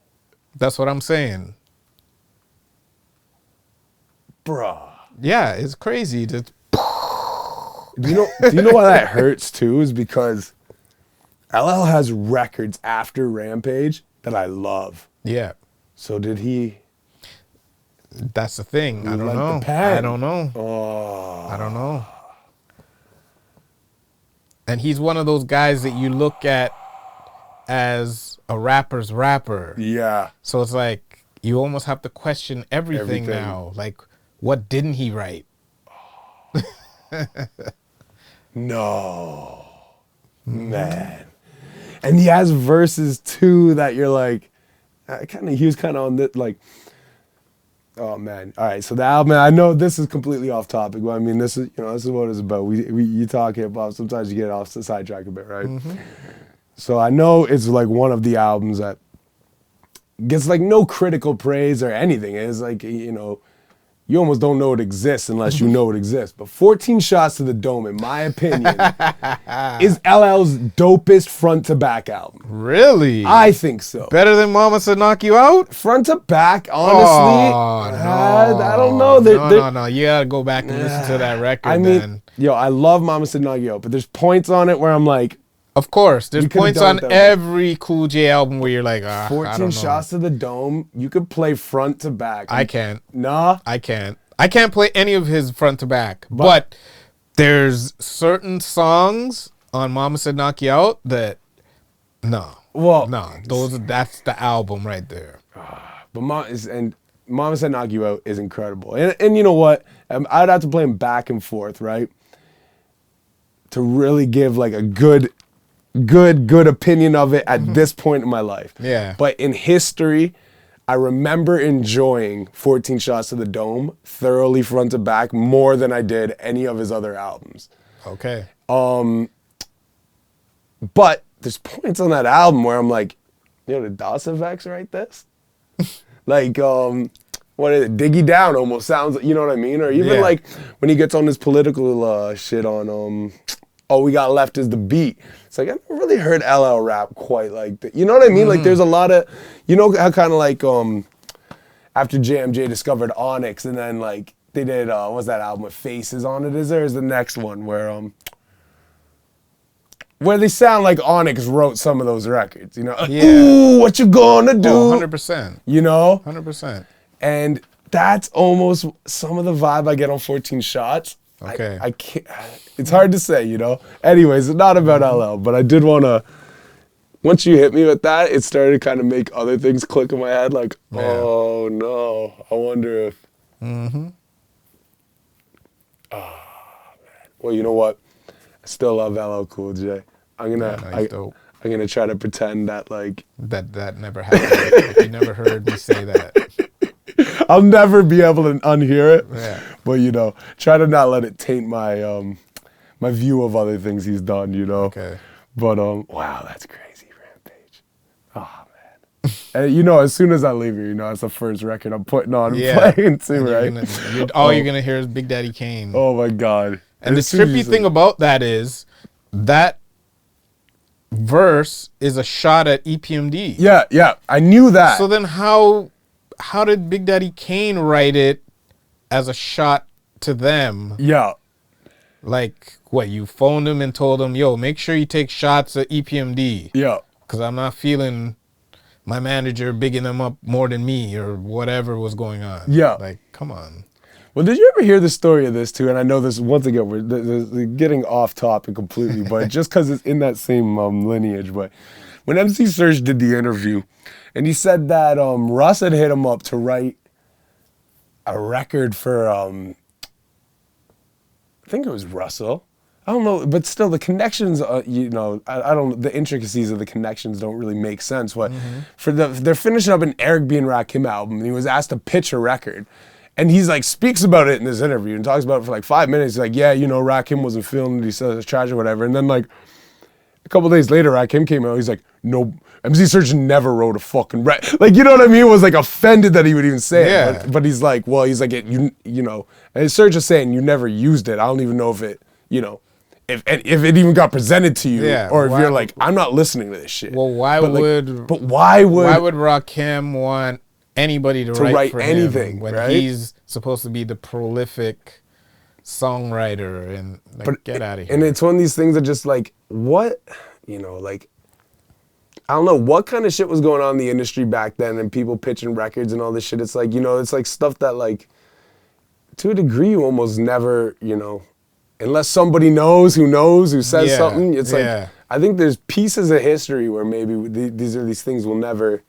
That's what I'm saying. Bruh. Yeah, it's crazy. Do you know why that hurts too? Is because LL has records after Rampage that I love. Yeah, So did he? that's the thing. I don't like know. the pen. I don't know. Oh. I don't know. And he's one of those guys that you look at as a rapper's rapper. Yeah. So it's like you almost have to question everything now. Like, what didn't he write? No. Man. And he has verses too that you're like, he was kind of on this, like, oh man. All right, so the album, I know this is completely off topic, but I mean, this is what it's about. You talk hip hop, sometimes you get off the sidetrack a bit, right? Mm-hmm. So I know it's like one of the albums that gets like no critical praise or anything. It's like, you almost don't know it exists unless you know it exists. But 14 Shots to the Dome, in my opinion, is LL's dopest front to back album. Really? I think so. Better than Mama Said Knock You Out? Front to back, honestly, I don't know. No. You gotta go back and listen to that record. I mean, then. I love Mama Said Knock You Out, but there's points on it where I'm like, of course, there's We could've points done on it that every Cool J album where you're like, I 14 don't know. Shots to the Dome, you could play front to back. I can't. Nah. I can't play any of his front to back. But there's certain songs on Mama Said Knock You Out that, that's the album right there. But Mama Said Knock You Out is incredible. And you know what? I'd have to play them back and forth, right? To really give like a good opinion of it at this point in my life. Yeah. But in history, I remember enjoying 14 Shots to the Dome thoroughly front to back more than I did any of his other albums. Okay. But there's points on that album where I'm like, the DOS effects write this? Like, what is it? Diggy Down almost sounds, you know what I mean? Or even like when he gets on this political shit on, All We Got Left Is the Beat. It's like, I never really heard LL rap quite like that. You know what I mean? Like there's a lot of, how kind of like, after JMJ discovered Onyx and then like they did, what's that album with Faces on it? Is the next one where they sound like Onyx wrote some of those records, Ooh, what you gonna do? 100%. 100%. And that's almost some of the vibe I get on 14 Shots. Okay. I can't, it's hard to say, Anyways, it's not about LL, but I did want to, once you hit me with that, it started to kind of make other things click in my head. Like, Yeah. oh no, I wonder if. Mm-hmm. Oh man. Well, you know what? I still love LL Cool J. I'm gonna try to pretend that like that never happened. Like, you never heard me say that. I'll never be able to unhear it. Yeah. But you know, try to not let it taint my my view of other things he's done. You know. Okay. But wow, that's crazy, Rampage. Oh man. And you know, as soon as I leave here, you know, that's the first record I'm putting on and playing too, right? You're gonna hear is Big Daddy Kane. Oh my God. And the trippy thing about that is that verse is a shot at EPMD. Yeah, I knew that. So then how did Big Daddy Kane write it as a shot to them? Yeah. Like, what, you phoned him and told him, yo, make sure you take shots at EPMD. Yeah. Because I'm not feeling my manager bigging him up more than me or whatever was going on. Yeah. Like, come on. Well, did you ever hear the story of this too? And I know this, once again, we're getting off topic completely, but just because it's in that same lineage. But when MC Serge did the interview, and he said that Russ had hit him up to write a record for, I think it was Russell. I don't know, but still the connections, you know, I don't, the intricacies of the connections don't really make sense. But they're finishing up an Eric B. and Rakim album, and he was asked to pitch a record. And he's like, speaks about it in this interview and talks about it for like 5 minutes. He's like, yeah, you know, Rakim wasn't feeling it. He said it's trash or whatever. And then like a couple days later, Rakim came out. He's like, no, MC Serge never wrote a fucking record. Like, you know what I mean? Was like offended that he would even say it. But he's like, well, he's like, you know, and Serge is saying you never used it. I don't even know if it, you know, if it even got presented to you, or if you're like, I'm not listening to this shit. Well, why would Rakim want anybody to write for anything him when right? he's supposed to be the prolific songwriter and like, get out of here. And it's one of these things that just like, what, you know, like, I don't know what kind of shit was going on in the industry back then and people pitching records and all this shit. It's like, you know, it's like stuff that like, to a degree you almost never, you know, unless somebody knows who says something. It's like, I think there's pieces of history where maybe these things we'll never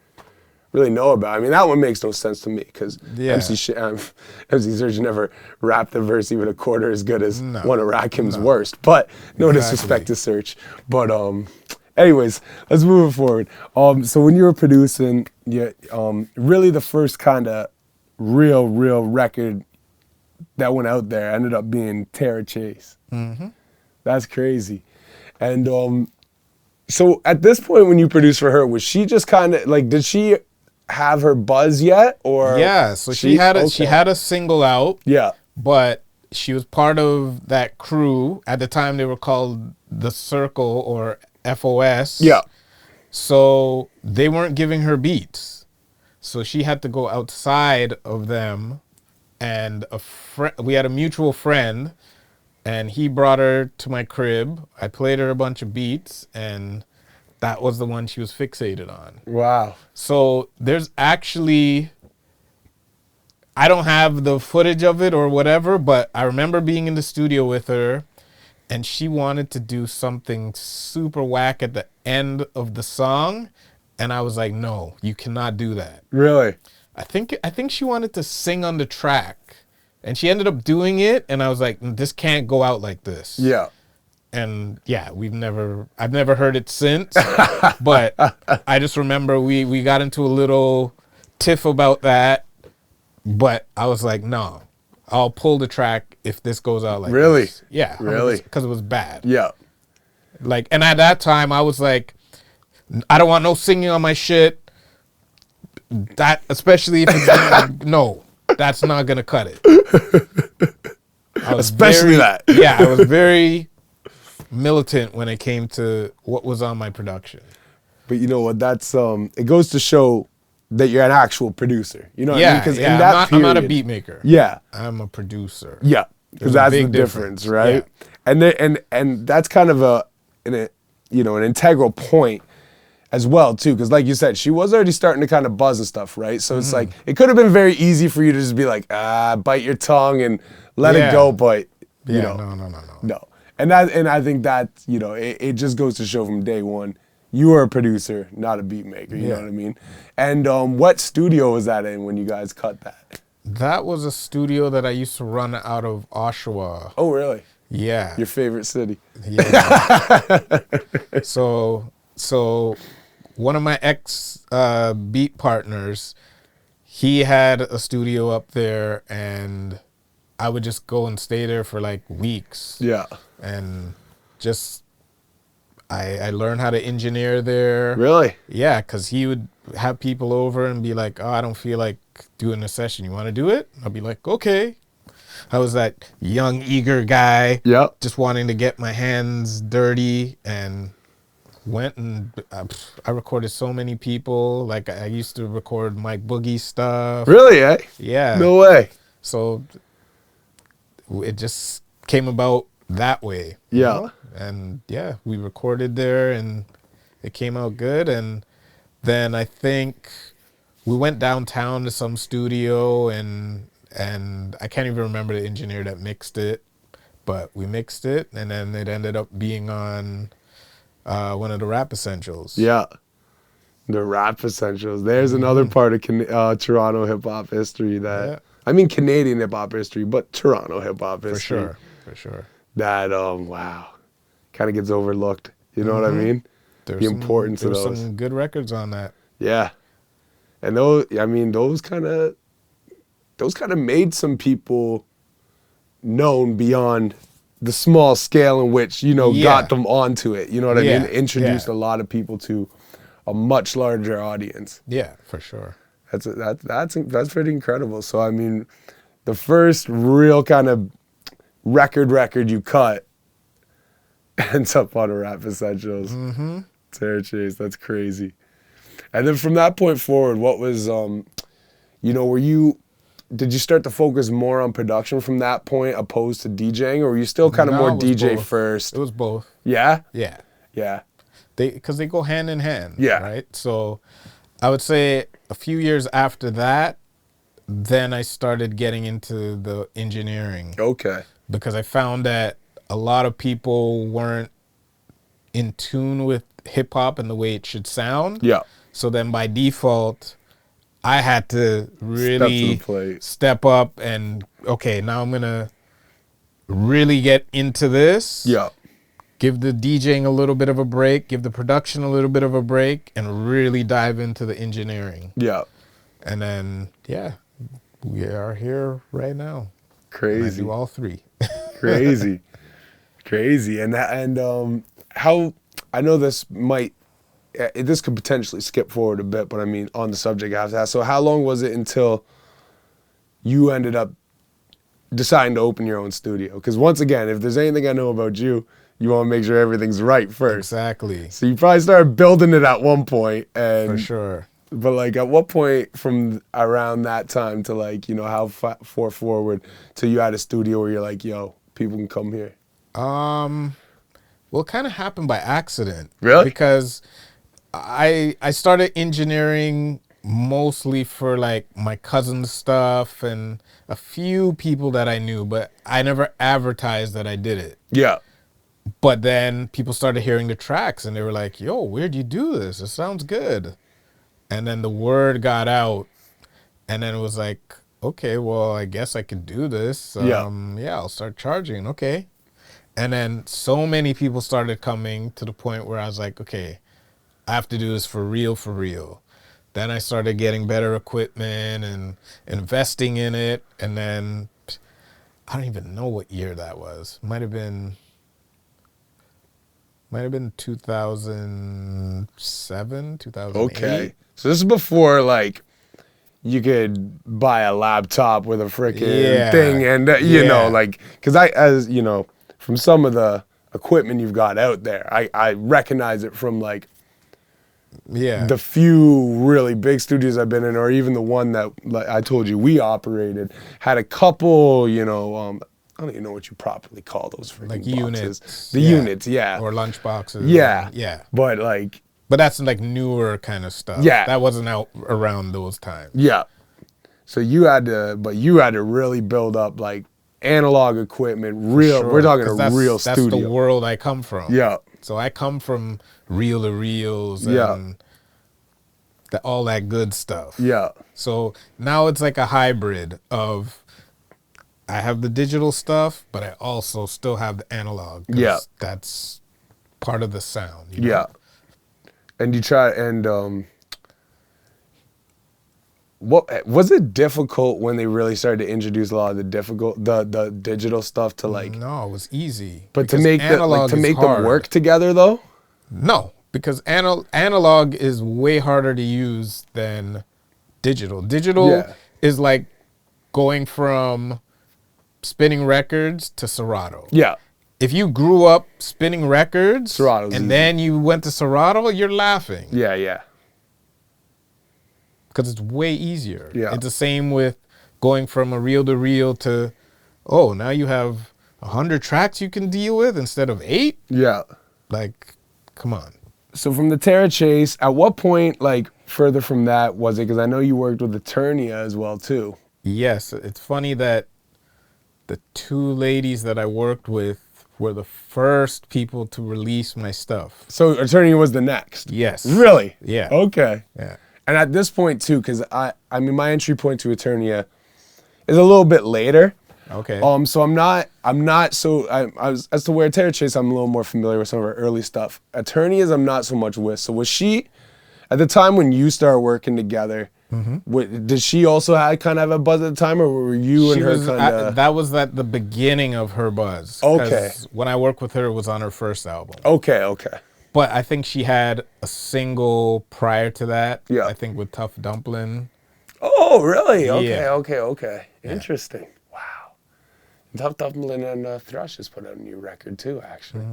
really know about. I mean, that one makes no sense to me because MC Serge never rapped a verse even a quarter as good as one of Rakim's worst. But no disrespect to Serge. But anyways, let's move it forward. So when you were producing, really the first kind of real record that went out there ended up being Tara Chase. Mm-hmm. That's crazy. And so at this point when you produced for her, was she just kind of like, did she have her buzz yet? Or so she had a single out. Yeah. But she was part of that crew. At the time they were called The Circle or FOS. Yeah. So they weren't giving her beats. So she had to go outside of them. And we had a mutual friend, and he brought her to my crib. I played her a bunch of beats, and that was the one she was fixated on. Wow. So there's actually, I don't have the footage of it or whatever, but I remember being in the studio with her, and she wanted to do something super whack at the end of the song, and I was like, no, you cannot do that. Really? I think she wanted to sing on the track, and she ended up doing it, and I was like, this can't go out like this. Yeah. And yeah, I've never heard it since, but I just remember we got into a little tiff about that, but I was like, no, I'll pull the track if this goes out like this. Really? Yeah. Really? Because it was bad. Yeah. Like, and at that time I was like, I don't want no singing on my shit. That, especially if it's no, that's not gonna cut it. Especially that. Yeah, I was very militant when it came to what was on my production. But you know what? That's it goes to show that you're an actual producer. You know what I mean? Because I'm not a beat maker. Yeah, I'm a producer. Yeah, because that's the difference, right? Yeah. And that's kind of an integral point as well too, because like you said, she was already starting to kind of buzz and stuff, right? So it's like it could have been very easy for you to just be like, bite your tongue and let it go, but no. And I think that it just goes to show from day one, you were a producer, not a beat maker. You know what I mean? And what studio was that in when you guys cut that? That was a studio that I used to run out of Oshawa. Oh, really? Yeah. Your favorite city? Yeah. So one of my ex beat partners, he had a studio up there, and I would just go and stay there for like weeks. Yeah. And just I learned how to engineer there. Really? Yeah, because he would have people over and be like, oh, I don't feel like doing a session. You want to do it? I'll be like, okay. I was that young, eager guy, just wanting to get my hands dirty, and went and I recorded so many people. Like, I used to record Mike Boogie stuff. Really, eh? Yeah. No way. So it just came about that way. Yeah. You know? And yeah, we recorded there, and it came out good. And then I think we went downtown to some studio, and I can't even remember the engineer that mixed it, but we mixed it, and then it ended up being on one of the Rap Essentials. Yeah. The Rap Essentials. There's another part of Toronto hip-hop history that, I mean Canadian hip-hop history, but Toronto hip-hop history. For sure. That, wow, kind of gets overlooked. You know what I mean? There's the importance of those. There's some good records on that. Yeah. And those, I mean, those kind of made some people known beyond the small scale in which, you know, got them onto it. You know what I mean? Introduced a lot of people to a much larger audience. Yeah, for sure. That's pretty incredible. So, I mean, the first real kind of record you cut ends up on a Rap Essentials. Terror Chase, that's crazy. And then from that point forward, what was, you know, did you start to focus more on production from that point opposed to DJing, or were you still kind of more DJ both. first? It was both. Yeah? Yeah. Yeah. Because they go hand in hand. Yeah. Right? So I would say a few years after that, then I started getting into the engineering. Okay. Because I found that a lot of people weren't in tune with hip hop and the way it should sound. Yeah. So then by default, I had to really step up and, okay, now I'm going to really get into this. Yeah. Give the DJing a little bit of a break, give the production a little bit of a break, and really dive into the engineering. Yeah. And then, yeah, we are here right now. Crazy. And I do all three. Crazy. And how, I know this could potentially skip forward a bit, but I mean, on the subject I have to ask, so how long was it until you ended up deciding to open your own studio? Because once again, if there's anything I know about you, you want to make sure everything's right first. Exactly. So you probably started building it at one point, and for sure. But like, at what point from around that time to like, you know, how far forward till you had a studio where you're like, yo, people can come here? Well, it kind of happened by accident. Really? Because I started engineering mostly for like my cousin's stuff and a few people that I knew, but I never advertised that I did it. Yeah. But then people started hearing the tracks and they were like, yo, where'd you do this? It sounds good. And then the word got out, and then it was like, okay, well, I guess I could do this. Yeah, I'll start charging. Okay. And then so many people started coming to the point where I was like, okay, I have to do this for real, for real. Then I started getting better equipment and investing in it. And then I don't even know what year that was. Might have been 2007, 2008. Okay. So this is before, like, you could buy a laptop with a freaking thing and, you know, like, because as you know, from some of the equipment you've got out there, I recognize it from, like, the few really big studios I've been in, or even the one that, like I told you, we operated, had a couple, you know, I don't even know what you properly call those freaking like boxes. Units. The units, yeah. Or lunch boxes. Yeah. Yeah. But like... But that's like newer kind of stuff. Yeah. That wasn't out around those times. Yeah. So you had to really build up like analog equipment, real, we're talking a real studio. That's the world I come from. Yeah. So I come from reel to reels Yeah. and all that good stuff. Yeah. So now it's like a hybrid of I have the digital stuff, but I also still have the analog. 'Cause Yeah. that's part of the sound. You know? Yeah. And you try, and what was it difficult when they really started to introduce a lot of the digital stuff to like? No, it was easy. But to because make analog to is make them hard. work together though. No, because analog is way harder to use than digital. Digital Yeah. is like going from spinning records to Serato. Yeah. If you grew up spinning records Serato's and easy. then you went to Serato, you're laughing Yeah. Yeah. because it's way easier. Yeah. It's the same with going from a reel to reel to, oh, now you have 100 tracks you can deal with instead of 8. Yeah. Like, come on. So from the Terra Chase, at what point, like further from that, was it? Because I know you worked with Eternia as well too. Yes, it's funny that the 2 ladies that I worked with were the first people to release my stuff. So Eternia was the next. Yes. Really? Yeah. Okay. Yeah. And at this point too, because I mean my entry point to Eternia is a little bit later. Okay. So I'm not so I was, as to where Terra Chase, I'm a little more familiar with some of her early stuff. Eternia's I'm not so much with. So was she at the time when you started working together? Did she also kind of have a buzz at the time, or were you and She her was kind of? that was at the beginning of her buzz. Okay. 'Cause when I worked with her, it was on her first album. Okay. Okay. But I think she had a single prior to that. Yeah. I think with Tough Dumpling. Oh, really? Okay. Yeah. Okay. Interesting. Wow. Tough Dumpling and Thrush just put out a new record too, actually.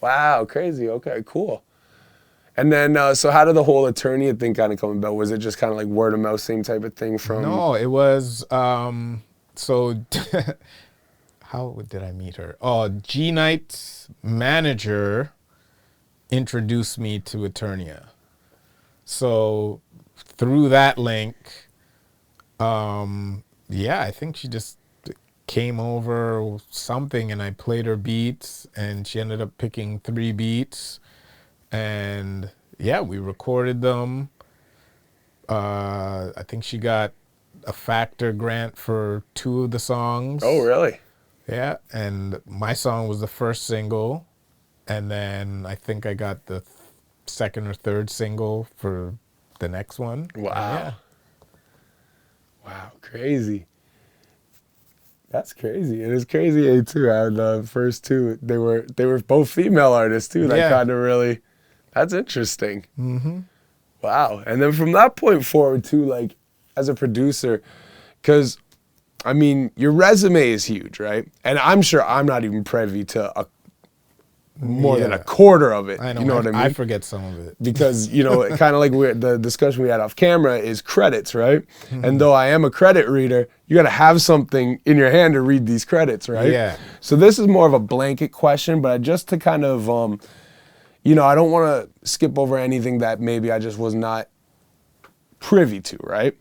Wow, crazy. Okay, cool. And then, so how did the whole Eternia thing kind of come about? Was it just kind of like word of mouth, same type of thing from? No, it was so how did I meet her? Oh, G Knight's manager introduced me to Eternia. So through that link, yeah, I think she just came over or something and I played her beats and she ended up picking 3 beats and yeah, we recorded them. I think she got a Factor grant for 2 of the songs. Oh, really? Yeah, and my song was the first single, and then I think I got the second or third single for the next one. Wow. Yeah. Wow, crazy. That's crazy. It is crazy too. How the first 2, they were both female artists too. That Yeah. kind of really, that's interesting. Wow. And then from that point forward too, like as a producer, because I mean your resume is huge, right? And I'm sure I'm not even privy to more than a Yeah. quarter of it. I know. You know what I mean? I forget some of it. Because kind of like the discussion we had off camera is credits, right? Mm-hmm. And though I am a credit reader, you got to have something in your hand to read these credits, right? Yeah. So this is more of a blanket question, but just to kind of I don't want to skip over anything that maybe I just was not privy to, right?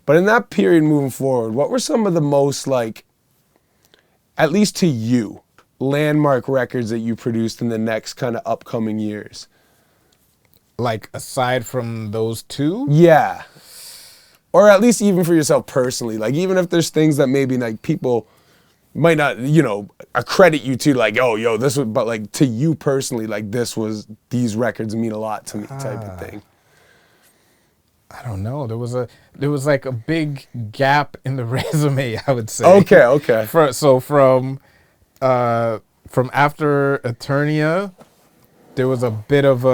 But in that period moving forward, what were some of the most, like, at least to you, landmark records that you produced in the next kind of upcoming years? Like aside from those 2? Yeah. Or at least even for yourself personally. Like, even if there's things that maybe like people might not, accredit you to, like, oh, yo, this was, but like to you personally, like these records mean a lot to me type of thing. I don't know. There was like a big gap in the resume, I would say. Okay. From after Eternia, there was a bit of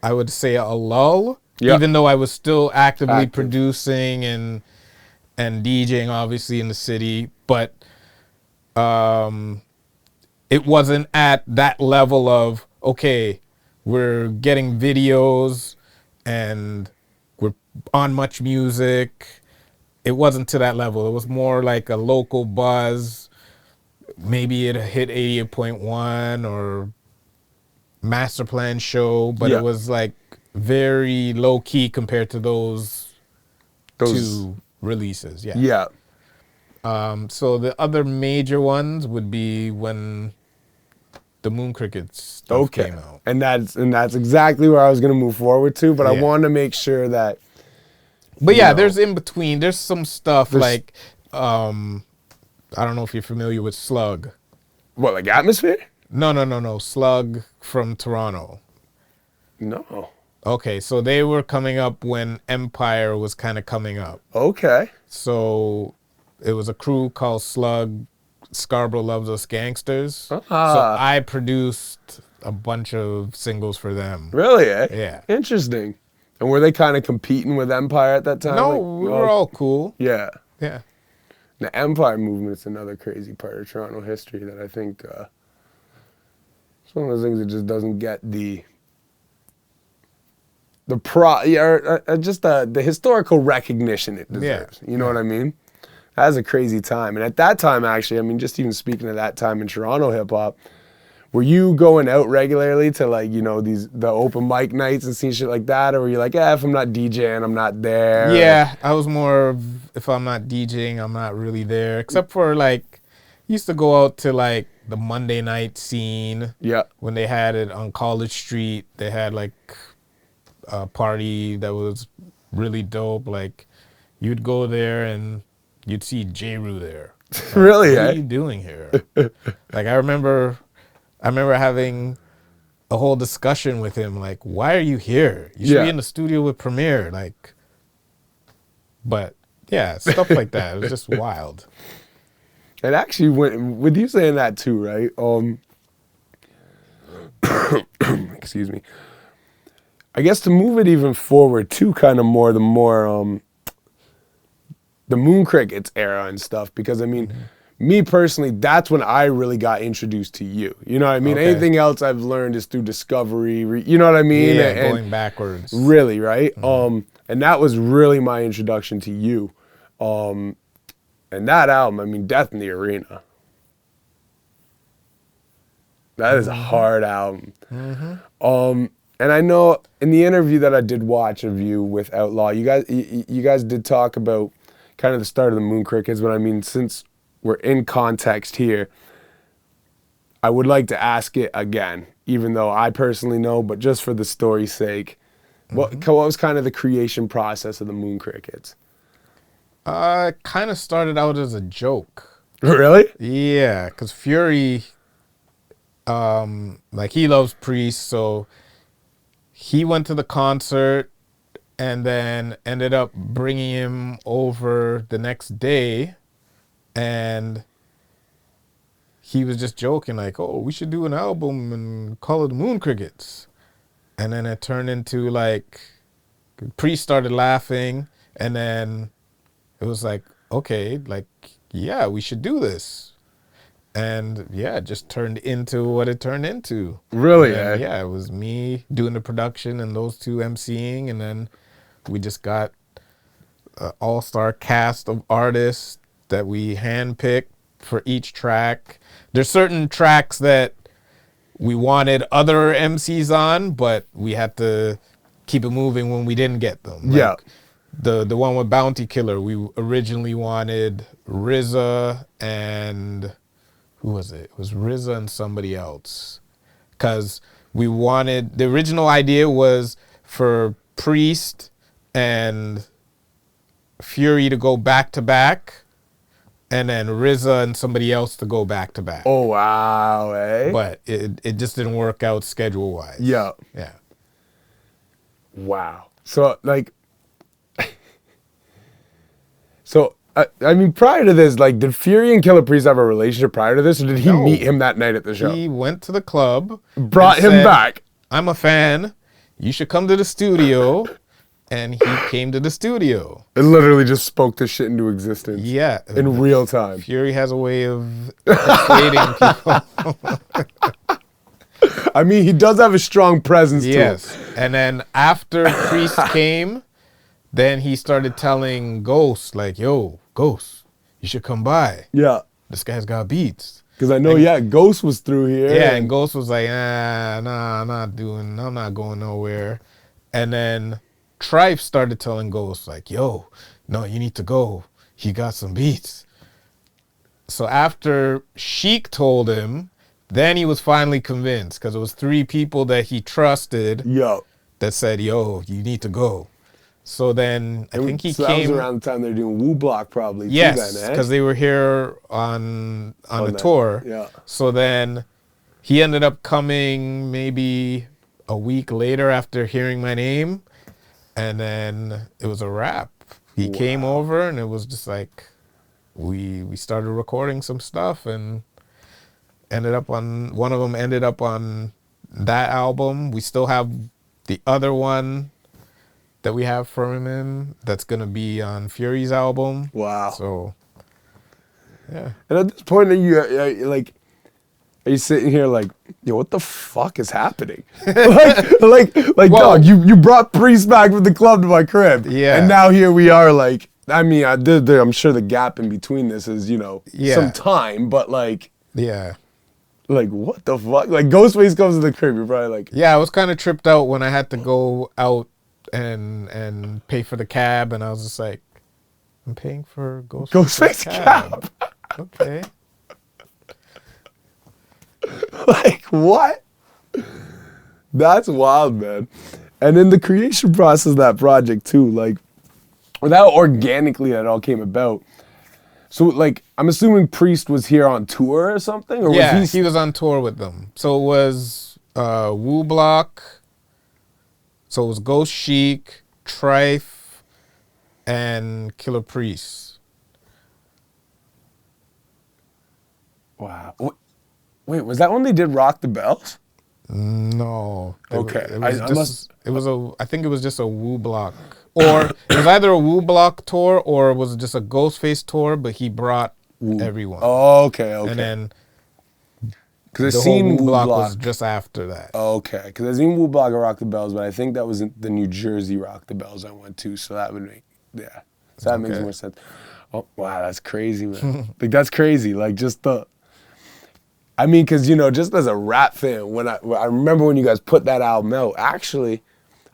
I would say a lull. Yep. Even though I was still actively Active. producing and DJing, obviously in the city, but it wasn't at that level of okay, we're getting videos and we're on Much Music. It wasn't to that level. It was more like a local buzz. Maybe it hit 88.1 or Master Plan show, but Yeah. it was like very low key compared to those 2 releases. Yeah. Yeah. So the other major ones would be when the Moon Crickets stuff came out. And that's exactly where I was gonna move forward to, but I Yeah. wanted to make sure that. But yeah, know, there's in between. There's some stuff like, I don't know if you're familiar with Slug. What, like Atmosphere? No. Slug from Toronto. No. Okay, so they were coming up when Empire was kind of coming up. Okay. So it was a crew called Slug, Scarborough Loves Us Gangsters. Ah. So I produced a bunch of singles for them. Really, eh? Yeah. Interesting. And were they kind of competing with Empire at that time? No, Like, we were all cool. Yeah. Yeah. The Empire movement's another crazy part of Toronto history that I think it's one of those things that just doesn't get the historical recognition it deserves. You know what I mean? That was a crazy time. And at that time, actually, I mean, just even speaking of that time in Toronto hip hop, were you going out regularly to like, you know, the open mic nights and seeing shit like that? Or were you like, if I'm not DJing, I'm not there? Yeah, I was more of, if I'm not DJing, I'm not really there. Except for like, used to go out to like the Monday night scene. Yeah. When they had it on College Street, they had like a party that was really dope. Like, you'd go there and you'd see J-Ru there. Like, Really, what are you doing here? Like, I remember having a whole discussion with him, like, why are you here? You should be in the studio with Premier. Like, but yeah, stuff like that. It was just wild. And actually, with you saying that too, right? Excuse me. I guess to move it even forward to kind of more the Moon Crickets era and stuff, because I mean, me personally, that's when I really got introduced to you. You know what I mean? Okay. Anything else I've learned is through discovery. You know what I mean? Yeah, And going backwards. really, right? And that was really my introduction to you. And that album, I mean, Death in the Arena. That is a hard album. And I know in the interview that I did watch of you with Outlaw, you guys did talk about kind of the start of the Moon Crickets, but I mean, since we're in context here, I would like to ask it again, even though I personally know, but just for the story's sake, what was kind of the creation process of the Moon Crickets? Kind of started out as a joke. Really? Yeah, because Fury, like, he loves Priest, so he went to the concert and then ended up bringing him over the next day, and he was just joking, like, oh, we should do an album and call it the Moon Crickets. And then it turned into, like, Priest started laughing, and then it was like, okay, like, yeah, we should do this. And yeah, it just turned into what it turned into. Really? And yeah, it was me doing the production and those two emceeing, and then we just got an all-star cast of artists that we handpicked for each track. There's certain tracks that we wanted other MCs on, but we had to keep it moving when we didn't get them. Like, Yeah. The one with Bounty Killer, we originally wanted RZA and who was it? It was RZA and somebody else. Because we wanted, the original idea was for Priest and Fury to go back to back, and then RZA and somebody else to go back to back. Oh, wow, eh? But it just didn't work out schedule-wise. Yeah. Yeah. Wow. So, like, I mean, prior to this, like, did Fury and Killer Priest have a relationship prior to this, or did he No. meet him that night at the show? He went to the club. Brought and him said, back. I'm a fan. You should come to the studio. And he came to the studio. It literally just spoke this shit into existence. Yeah. In real time. Fury has a way of persuading people. I mean, he does have a strong presence to him. Yes. And then after Priest came, then he started telling Ghost, like, yo, Ghost, you should come by. Yeah. This guy's got beats. Because I know, Ghost was through here. Yeah, and Ghost was like, nah, I'm not going nowhere. And then Trife started telling Ghost, like, yo, no, you need to go. He got some beats. So after Sheik told him, Then he was finally convinced because it was 3 people that he trusted Yo. that said, "Yo, you need to go." So then I think he so came. that was around the time they're doing Wu Block probably Yes, too then, because they were here on the that, tour. yeah. So then he ended up coming maybe a week later after hearing my name, and then it was a wrap. He came over, and it was just like we started recording some stuff, and ended up on one of them. Ended up on that album. We still have the other one that we have from him that's gonna be on Fury's album. Wow. So, yeah. And at this point, are you sitting here like, yo, what the fuck is happening? like, Well, dog, you brought Priest back with the club to my crib. Yeah. And now here we are, like, I mean, I'm sure the gap in between this is, some time, but like, Yeah. like, what the fuck? Like, Ghostface comes to the crib, you're probably like, Yeah, I was kind of tripped out when I had to go out and pay for the cab, and I was just like, I'm paying for Ghostface cab. Okay. Like, what? That's wild, man. And in the creation process of that project, too, like, without organically it all came about. So, like, I'm assuming Priest was here on tour or something? Or Yeah, was he was on tour with them. So it was Wu Block, so it was Ghost Chic, Trife, and Killer Priest. Wow. Wait, was that when they did Rock the Bells? No. Okay. I think it was just a Wu Block. Or it was either a Wu Block tour or it was just a Ghostface tour, but he brought everyone. Oh, okay. And then because the whole Wu Block was just after that. Okay, because I've seen Wu Block and Rock the Bells, but I think that was the New Jersey Rock the Bells I went to, so that would make, so that makes more sense. Oh, wow, that's crazy, man. Like, that's crazy. Like, just I mean, because, just as a rap fan, when I remember when you guys put that album out, actually,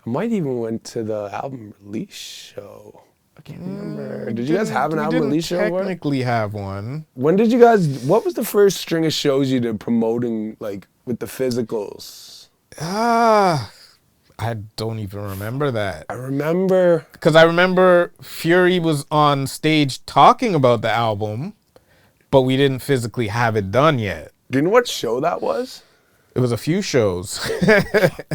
I might even went to the album release show. I can't remember. Did you guys have an album release show? We didn't technically have one. When did you guys, what was the first string of shows you did promoting, like, with the physicals? I don't even remember that. I remember. Because I remember Fury was on stage talking about the album, but we didn't physically have it done yet. Do you know what show that was? It was a few shows.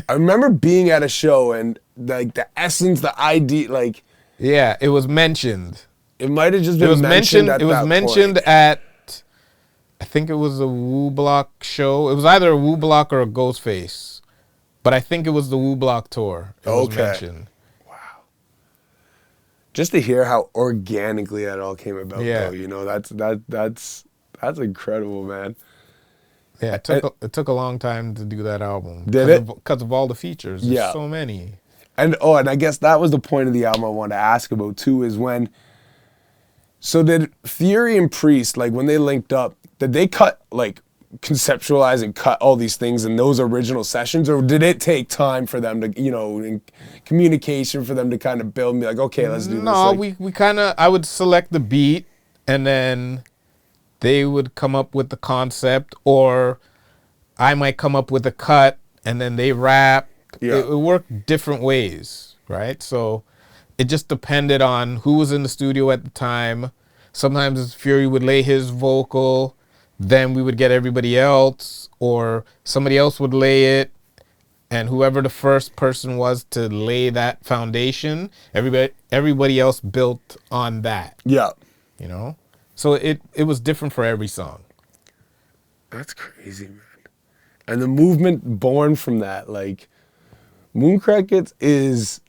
I remember being at a show and, like, the essence, the ID, like... Yeah, it was mentioned. It might have just been mentioned at that point. It was mentioned at, I think it was a Wu Block show. It was either a Wu Block or a Ghostface. But I think it was the Wu Block tour. It was mentioned. Wow. Just to hear how organically that all came about, though, that's incredible, man. Yeah, it took a long time to do that album. Did it? Because of all the features. There's so many. And I guess that was the point of the album I wanted to ask about too, is when, so did Fury and Priest, like when they linked up, did they conceptualize and cut all these things in those original sessions, or did it take time for them to, in communication for them to kind of build and be like, okay, let's do this? No, we kind of, I would select the beat and then they would come up with the concept, or I might come up with a cut and then they rap. Yeah. It worked different ways, right? So it just depended on who was in the studio at the time. Sometimes Fury would lay his vocal, then we would get everybody else, or somebody else would lay it, and whoever the first person was to lay that foundation, everybody else built on that. Yeah. So it was different for every song. That's crazy, man. And the movement born from that, like, Moon Crickets is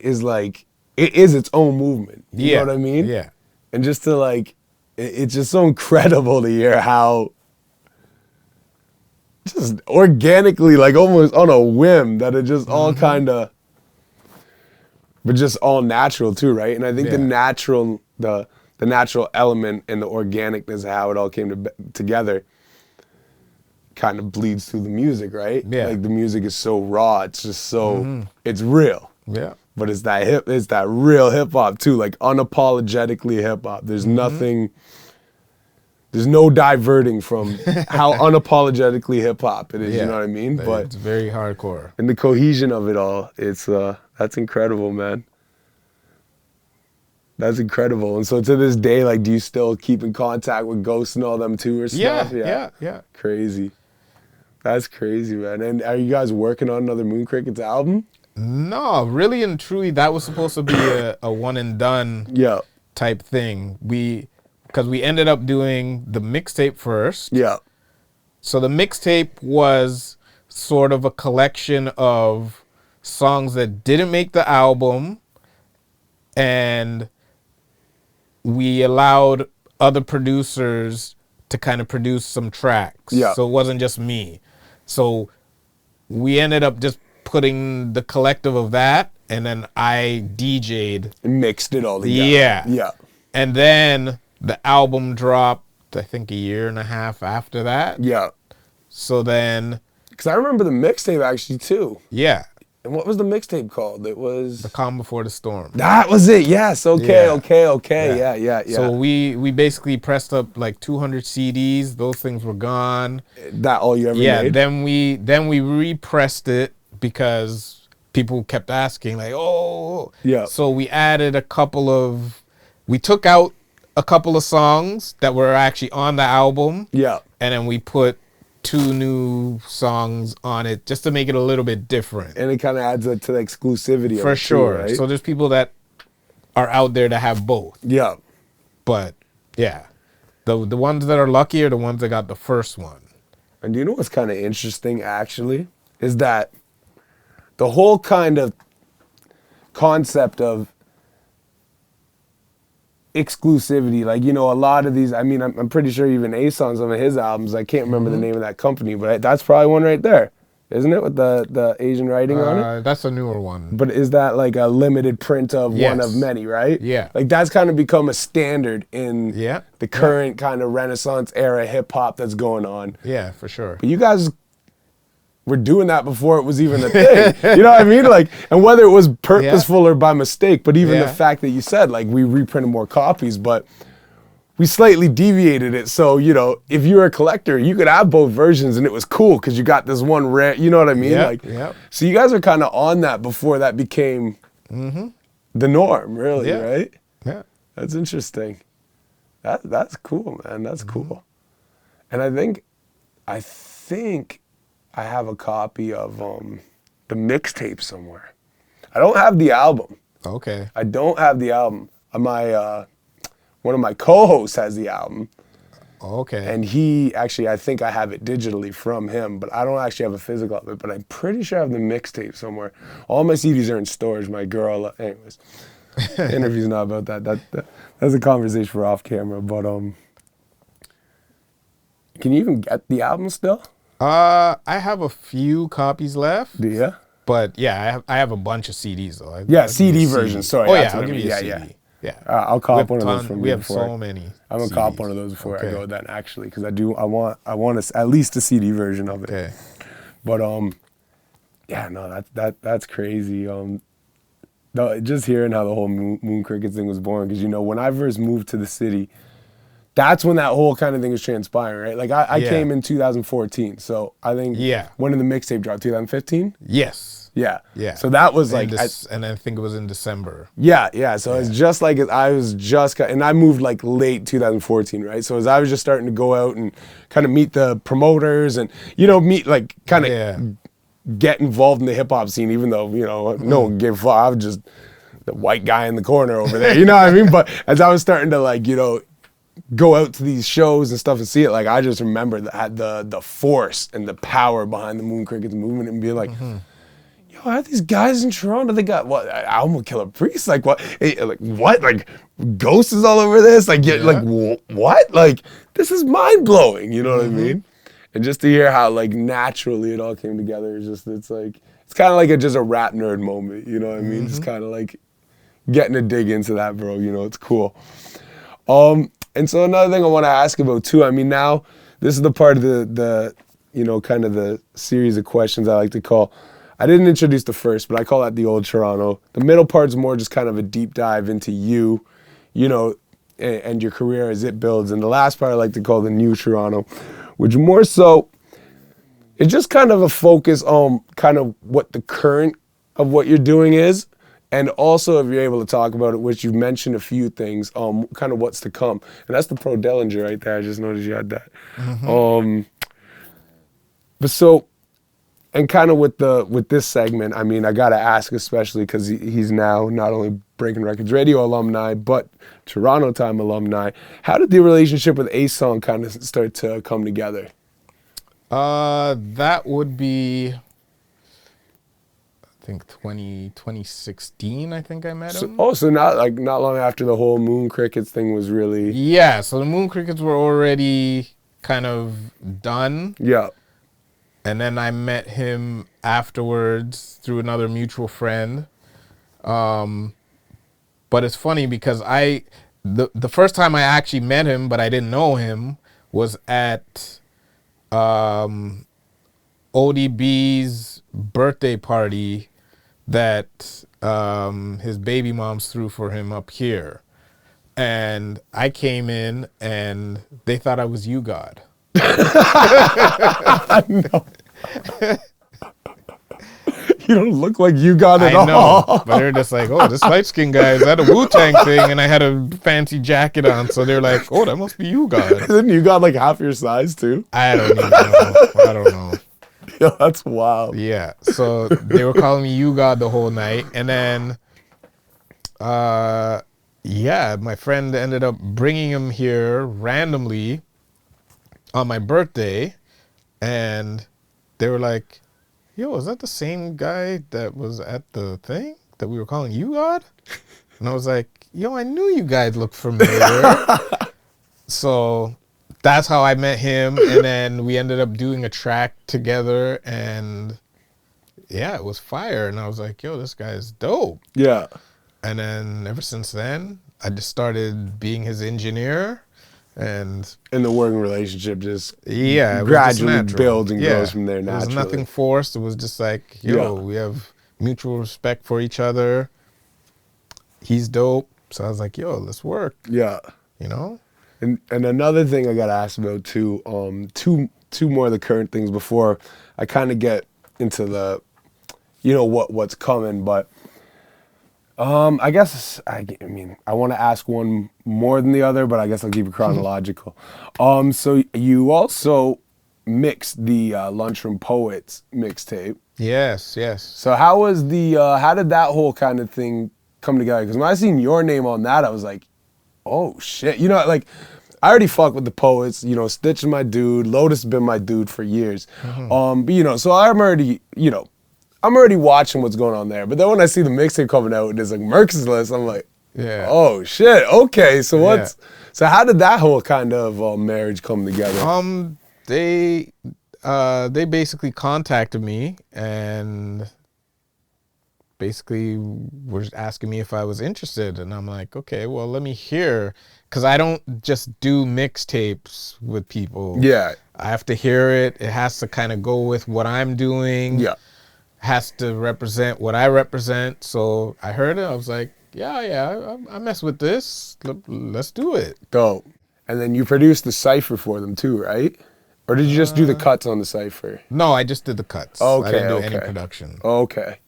like, it is its own movement. You know what I mean? Yeah. And just to like, it's just so incredible to hear how just organically, like almost on a whim, that it just all kind of, but just all natural too, right? And I think the natural element and the organicness of how it all came together kind of bleeds through the music, right? Yeah. Like the music is so raw, it's just so, it's real. Yeah. But it's that real hip hop too, like unapologetically hip hop. There's there's no diverting from how unapologetically hip hop it is. Yeah. You know what I mean? But It's very hardcore. and the cohesion of it all, it's that's incredible, man. That's incredible. And so to this day, like, do you still keep in contact with Ghost and all them too or stuff? Yeah. Crazy. That's crazy, man. And are you guys working on another Moon Crickets album? No, really and truly, that was supposed to be a one and done Yeah. type thing. Because we ended up doing the mixtape first. Yeah. So the mixtape was sort of a collection of songs that didn't make the album, and we allowed other producers to kind of produce some tracks. Yeah. So it wasn't just me. So we ended up just putting the collective of that, and then I DJ'd. And mixed it all together. Yeah. Yeah. And then the album dropped, I think, a year and a half after that. Yeah. So then, Because I remember the mixtape actually too. yeah, And what was the mixtape called? It was... The Calm Before the Storm. That was it. Yes. Okay. Yeah. Okay. Yeah. So we basically pressed up like 200 CDs. Those things were gone. That all you ever Yeah. made? Then we repressed it because people kept asking, like, oh. Yeah. So we added we took out a couple of songs that were actually on the album. Yeah. And then we put 2 new songs on it just to make it a little bit different. And it kind of adds to the exclusivity For of it sure. too, right? So there's people that are out there that have both. Yeah. But yeah, the ones that are lucky are the ones that got the first one. And do you know what's kind of interesting actually? Is that the whole kind of concept of exclusivity, like, you know, a lot of these, I mean, I'm pretty sure even Ace on some of his albums, I can't remember the name of that company, but that's probably one right there, isn't it, with the Asian writing on it? That's a newer one. But is that like a limited print of one of Yes. many, right? Yeah. Like that's kind of become a standard in Yeah. the current kind of Renaissance era hip hop that's going on. Yeah, for sure. But you guys were doing that before it was even a thing. You know what I mean? Like, and whether it was purposeful or by mistake, but even the fact that you said, like, we reprinted more copies, but we slightly deviated it. So, you know, if you were a collector, you could have both versions and it was cool because you got this one rare, you know what I mean? Yeah, Like, yeah. So you guys are kind of on that before that became the norm, really, Yeah. right? Yeah. That's interesting. That's cool, man. That's cool. And I think I have a copy of the mixtape somewhere. I don't have the album. Okay. I don't have the album. One of my co-hosts has the album. Okay. And he actually, I think I have it digitally from him, but I don't actually have a physical of it, but I'm pretty sure I have the mixtape somewhere. All my CDs are in storage. My girl, anyways, the interview's not about that. That's a conversation for off camera, but can you even get the album still? I have a few copies left. Do you? But yeah, I have a bunch of CDs though. Yeah, I'll CD give you a version. Sorry, Oh that's yeah, what I'll I give mean. you a Yeah, CD. yeah. Yeah. I'll cop one of those from We you have before. so many. I'm gonna cop CDs. one of those before I Okay. go then, actually, because I want at least a CD version of it. Okay. But yeah, no, that's crazy. No, just hearing how the whole Moon Crickets thing was born, because you know when I first moved to the city, that's when that whole kind of thing was transpiring, right? Like I came in 2014, so I think when did the mixtape drop? 2015? Yes. Yeah. Yeah. So that was like, and I think it was in December. yeah. So it's just like I was just, and I moved like late 2014, right? So as I was just starting to go out and kind of meet the promoters and, you know, meet like kind of get involved in the hip hop scene, even though, you know, no one gave a fuck. I was just the white guy in the corner over there, you know what I mean? But as I was starting to like, you know, go out to these shows and stuff and see it, like I just remember the force and the power behind the Moon Crickets movement and being like, yo, are these guys in Toronto? They got what? Alma Killer Priest? Like what? Like what? Like Ghost is all over this? Like like what? Like this is mind blowing. You know what I mean? And just to hear how like naturally it all came together is just it's kind of like just a rap nerd moment. You know what I mean? Just kind of like getting to dig into that, bro. You know, it's cool. And so another thing I want to ask about too, I mean, now this is the part of the you know, kind of the series of questions I like to call. I didn't introduce the first, but I call that the old Toronto. The middle part's more just kind of a deep dive into you know, and your career as it builds. And the last part I like to call the new Toronto, which more so, it's just kind of a focus on kind of what the current of what you're doing is. And also, if you're able to talk about it, which you've mentioned a few things, kind of what's to come. And that's the Pro Dellinger right there. I just noticed you had that. But so, and kind of with this segment, I mean, I got to ask, especially because he's now not only Breaking Records Radio alumni, but Toronto Time alumni. How did the relationship with A-Song kind of start to come together? That would be, I think 2016, I think I met him. So not long after the whole Moon Crickets thing was really... Yeah, so the Moon Crickets were already kind of done. Yeah. And then I met him afterwards through another mutual friend. But it's funny because the first time I actually met him, but I didn't know him, was at ODB's birthday party that his baby moms threw for him up here. And I came in and they thought I was You God. No. You don't look like You God at all. I know, but they're just like, oh, this light-skinned guy is at a Wu-Tang thing, and I had a fancy jacket on, so they're like, oh, that must be You God. Isn't You God like half your size too? I don't even know. I don't know. Yo, that's wild. Yeah, so they were calling me You God the whole night, and then, yeah, my friend ended up bringing him here randomly on my birthday, and they were like, yo, is that the same guy that was at the thing that we were calling You God? And I was like, yo, I knew you guys looked familiar. So that's how I met him, and then we ended up doing a track together, and yeah, it was fire. And I was like, yo, this guy is dope. Yeah. And then ever since then, I just started being his engineer. And the working relationship just gradually builds and grows from there naturally. There was nothing forced. It was just like, yo, we have mutual respect for each other. He's dope. So I was like, yo, let's work. Yeah. You know? And another thing I got to ask about too, two more of the current things before I kind of get into the, what's coming, but I guess, I mean, I want to ask one more than the other, but I guess I'll keep it chronological. So you also mixed the Lunchroom Poets mixtape. Yes. So how did that whole kind of thing come together? Because when I seen your name on that, I was like, oh shit. I already fuck with the Poets, Stitch is my dude, Lotus has been my dude for years. But so I'm already watching what's going on there. But then when I see the mixtape coming out and it's like Mercilless, I'm like, oh shit, okay. So so how did that whole kind of marriage come together? They basically contacted me and basically were asking me if I was interested. And I'm like, okay, well, let me hear. Because I don't just do mixtapes with people. Yeah. I have to hear it. It has to kind of go with what I'm doing. Yeah. Has to represent what I represent. So I heard it. I was like, yeah, I mess with this. Let's do it. Dope. And then you produced the cypher for them too, right? Or did you just do the cuts on the cypher? No, I just did the cuts. Okay, I didn't do any production. Okay.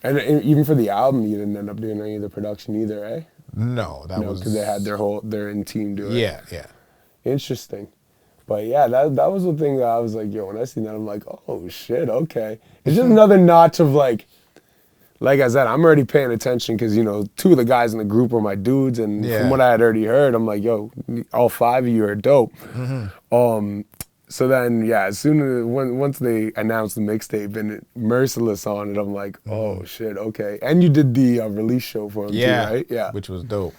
And even for the album, you didn't end up doing any of the production either, eh? No, that was because they had their in team do it. Yeah. Interesting. But yeah, that was the thing that I was like, yo, when I seen that, I'm like, oh shit, okay. It's just another notch of like I said, I'm already paying attention because, two of the guys in the group were my dudes. And from what I had already heard, I'm like, yo, all five of you are dope. So then, as soon as, once they announced the mixtape and Mercilless on it, I'm like, oh shit, okay. And you did the release show for them too, right? Yeah. Which was dope.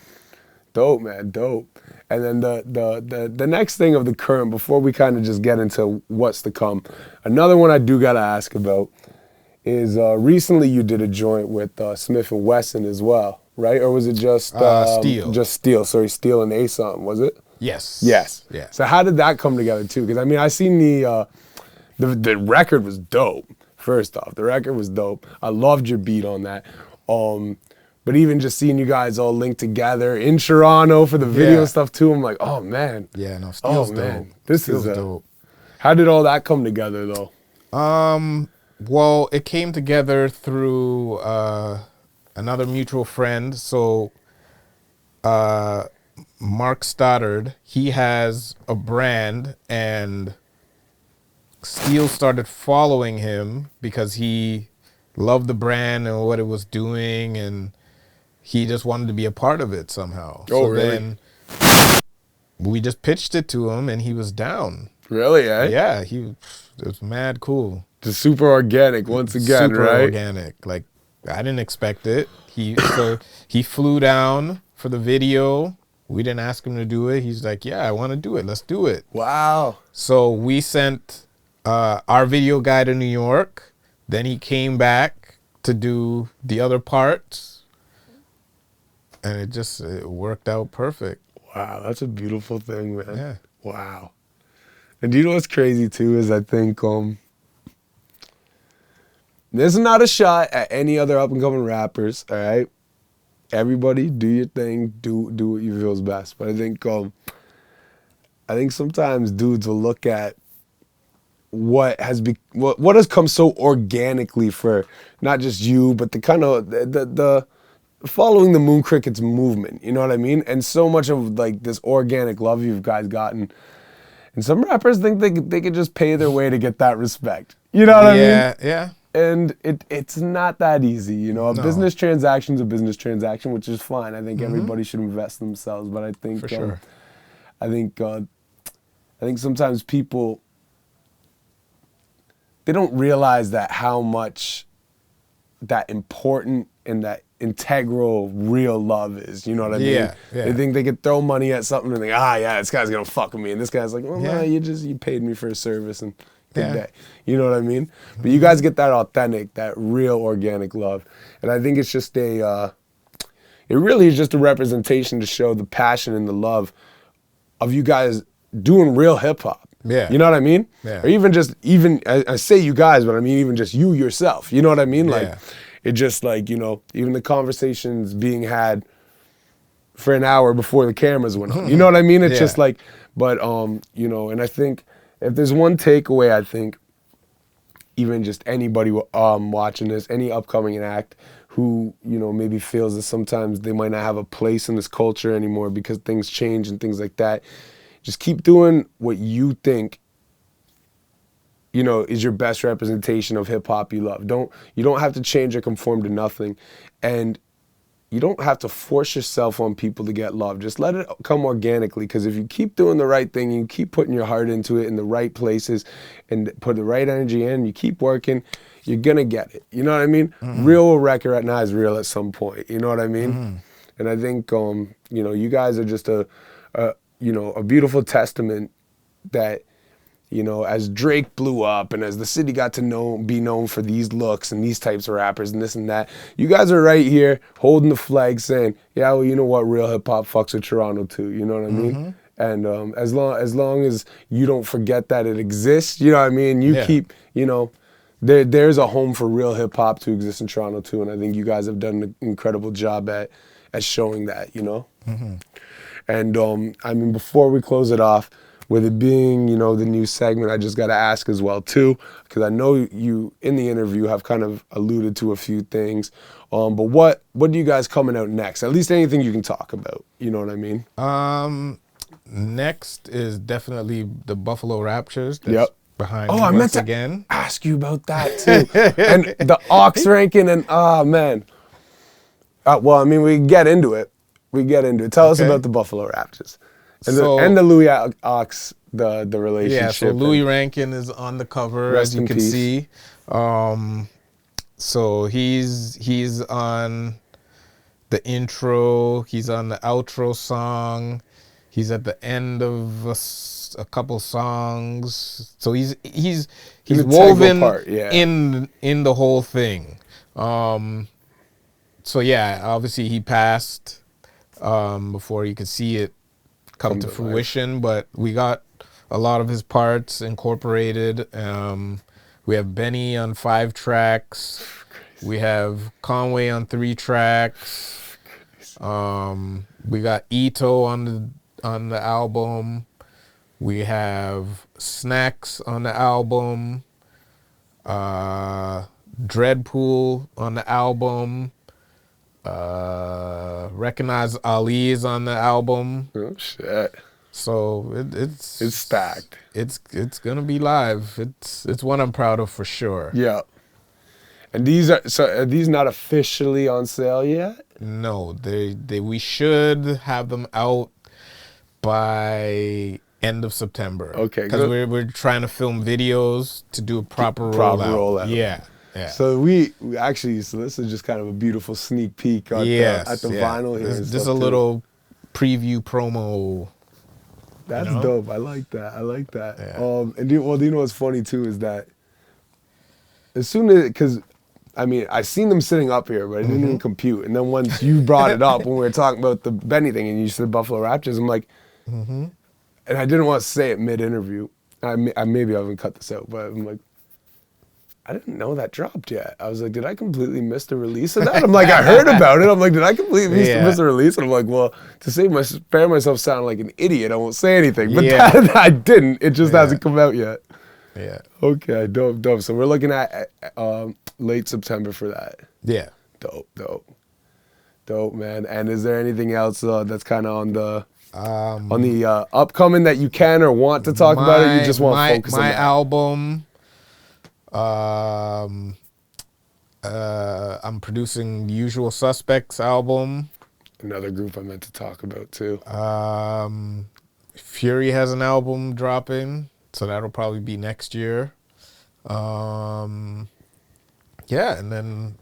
Dope, man, dope. And then the next thing of the current, before we kind of just get into what's to come, another one I do gotta ask about is recently you did a joint with Smith & Wesson as well, right? Or was it just Steel? Just Steel. Sorry, Steel and A something, was it? Yes. Yeah. So how did that come together too? Because I mean, I seen the record was dope. First off, the record was dope. I loved your beat on that. But even just seeing you guys all linked together in Toronto for the video Yeah. stuff too, I'm like, oh man. Yeah, no, Steel's Oh dope. man. This Steel's is dope. How did all that come together though? Well, it came together through another mutual friend. So, Mark Stoddard, he has a brand, and Steel started following him because he loved the brand and what it was doing, and he just wanted to be a part of it somehow. Oh, So really? then we just pitched it to him, and he was down. Really, eh? Yeah, it was mad cool. Just super organic once again, Super right? organic. Like, I didn't expect it. So he flew down for the video. We didn't ask him to do it. He's like, yeah, I want to do it. Let's do it. Wow. So we sent our video guy to New York. Then he came back to do the other parts. And it worked out perfect. Wow, that's a beautiful thing, man. Yeah. Wow. And do you know what's crazy too is I think this is not a shot at any other up and coming rappers, all right? Everybody do your thing, do what you feel is best. But I think sometimes dudes will look at what has come so organically for not just you, but the kind of the following the Moon Crickets movement, you know what I mean? And so much of like this organic love you guys gotten. And some rappers think they could just pay their way to get that respect. You know what I mean? Yeah. And it's not that easy, you know. A business transaction's a business transaction, which is fine. I think everybody should invest in themselves, but I think For sure. I think sometimes people they don't realize that how much that important and that integral real love is. You know what I mean? Yeah. They think they could throw money at something and think, yeah, this guy's gonna fuck with me, and this guy's like, well, no, you paid me for a service and good day. You know what I mean? But you guys get that authentic, that real organic love, and I think it's just it really is just a representation to show the passion and the love of you guys doing real hip hop. Yeah. You know what I mean? Yeah. Or even I say you guys, but I mean even just you yourself. You know what I mean? Like it just like, you know, even the conversations being had for an hour before the cameras went on. You know what I mean? It's just like, but you know, and I think if there's one takeaway, I think even just anybody watching this, any upcoming act who, you know, maybe feels that sometimes they might not have a place in this culture anymore because things change and things like that. Just keep doing what you think, you know, is your best representation of hip hop you love. You don't have to change or conform to nothing. And you don't have to force yourself on people to get love. Just let it come organically, because if you keep doing the right thing, you keep putting your heart into it in the right places and put the right energy in, you keep working, you're gonna get it. You know what I mean? Real will recognize real at some point. You know what I mean? And I think, you know, you guys are just a beautiful testament that, you know, as Drake blew up and as the city got to be known for these looks and these types of rappers and this and that, you guys are right here holding the flag saying, yeah, well, you know what, real hip hop fucks with Toronto too, you know what I mean? And as long as you don't forget that it exists, you know what I mean, you keep, you know, there's a home for real hip hop to exist in Toronto too, and I think you guys have done an incredible job at showing that, you know? And I mean, before we close it off, with it being, you know, the new segment, I just got to ask as well too, because I know you in the interview have kind of alluded to a few things. But what do you guys coming out next? At least anything you can talk about. You know what I mean? Next is definitely the Buffalo Raptures. That's behind I meant to again. ask you about that too. And the Ox ranking and man. Well, I mean, we get into it. Tell us about the Buffalo Raptors. And the Louis Ox, the relationship. Yeah, so Louis Rankin is on the cover, Rest as you in can peace. see. So he's on the intro, he's on the outro song, he's at the end of a couple songs. So he's woven part, in the whole thing. So yeah, obviously he passed before you could see it come to fruition, but we got a lot of his parts incorporated. We have Benny on 5 tracks. We have Conway on 3 tracks. We got Ito on the album. We have Snacks on the album. Dreadpool on the album. Recognize Ali is on the album. Oh shit. So it's stacked. It's gonna be live. It's one I'm proud of for sure. Yeah. And are these not officially on sale yet? No, we should have them out by end of September. Okay, because good. we're trying to film videos to do a proper rollout. Yeah. So we actually, so this is just kind of a beautiful sneak peek at the vinyl here. This is a little preview promo. That's dope. I like that. Yeah. And do you know what's funny too is that as soon as, because I mean, I seen them sitting up here, but I didn't even compute. And then once you brought it up when we were talking about the Benny thing and you said Buffalo Raptors, I'm like, and I didn't want to say it mid-interview. Maybe I haven't cut this out, but I'm like, I didn't know that dropped yet. I was like, did I completely miss the release of that? I'm like, I heard about it. I'm like, did I completely miss the release? And I'm like, well, to spare myself sounding like an idiot, I won't say anything. But that, I didn't. It just hasn't come out yet. Yeah. Okay, dope. So we're looking at late September for that. Yeah. Dope, man. And is there anything else that's kind of on the upcoming that you can or want to talk about, or you just want to focus on that? My album. I'm producing Usual Suspects album. Another group I meant to talk about too. Fury has an album dropping, so that'll probably be next year. And then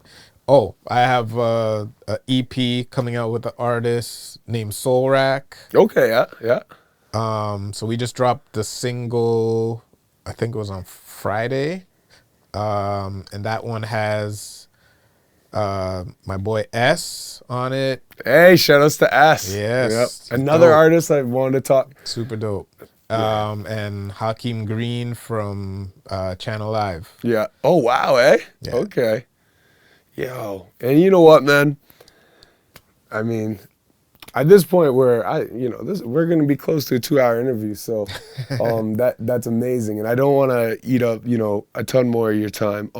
I have a EP coming out with an artist named Soul Rack. Okay, yeah. So we just dropped the single, I think it was on Friday. And that one has my boy S on it. Hey, shout outs to S. Yes. Yep. Another artist I wanted to talk. Super dope. And Hakeem Green from Channel Live. Yeah. Oh, wow, eh? Yeah. Okay. Yo. And you know what, man? I mean, at this point we're going to be close to a 2-hour interview, so that's amazing. And I don't want to eat up, a ton more of your time.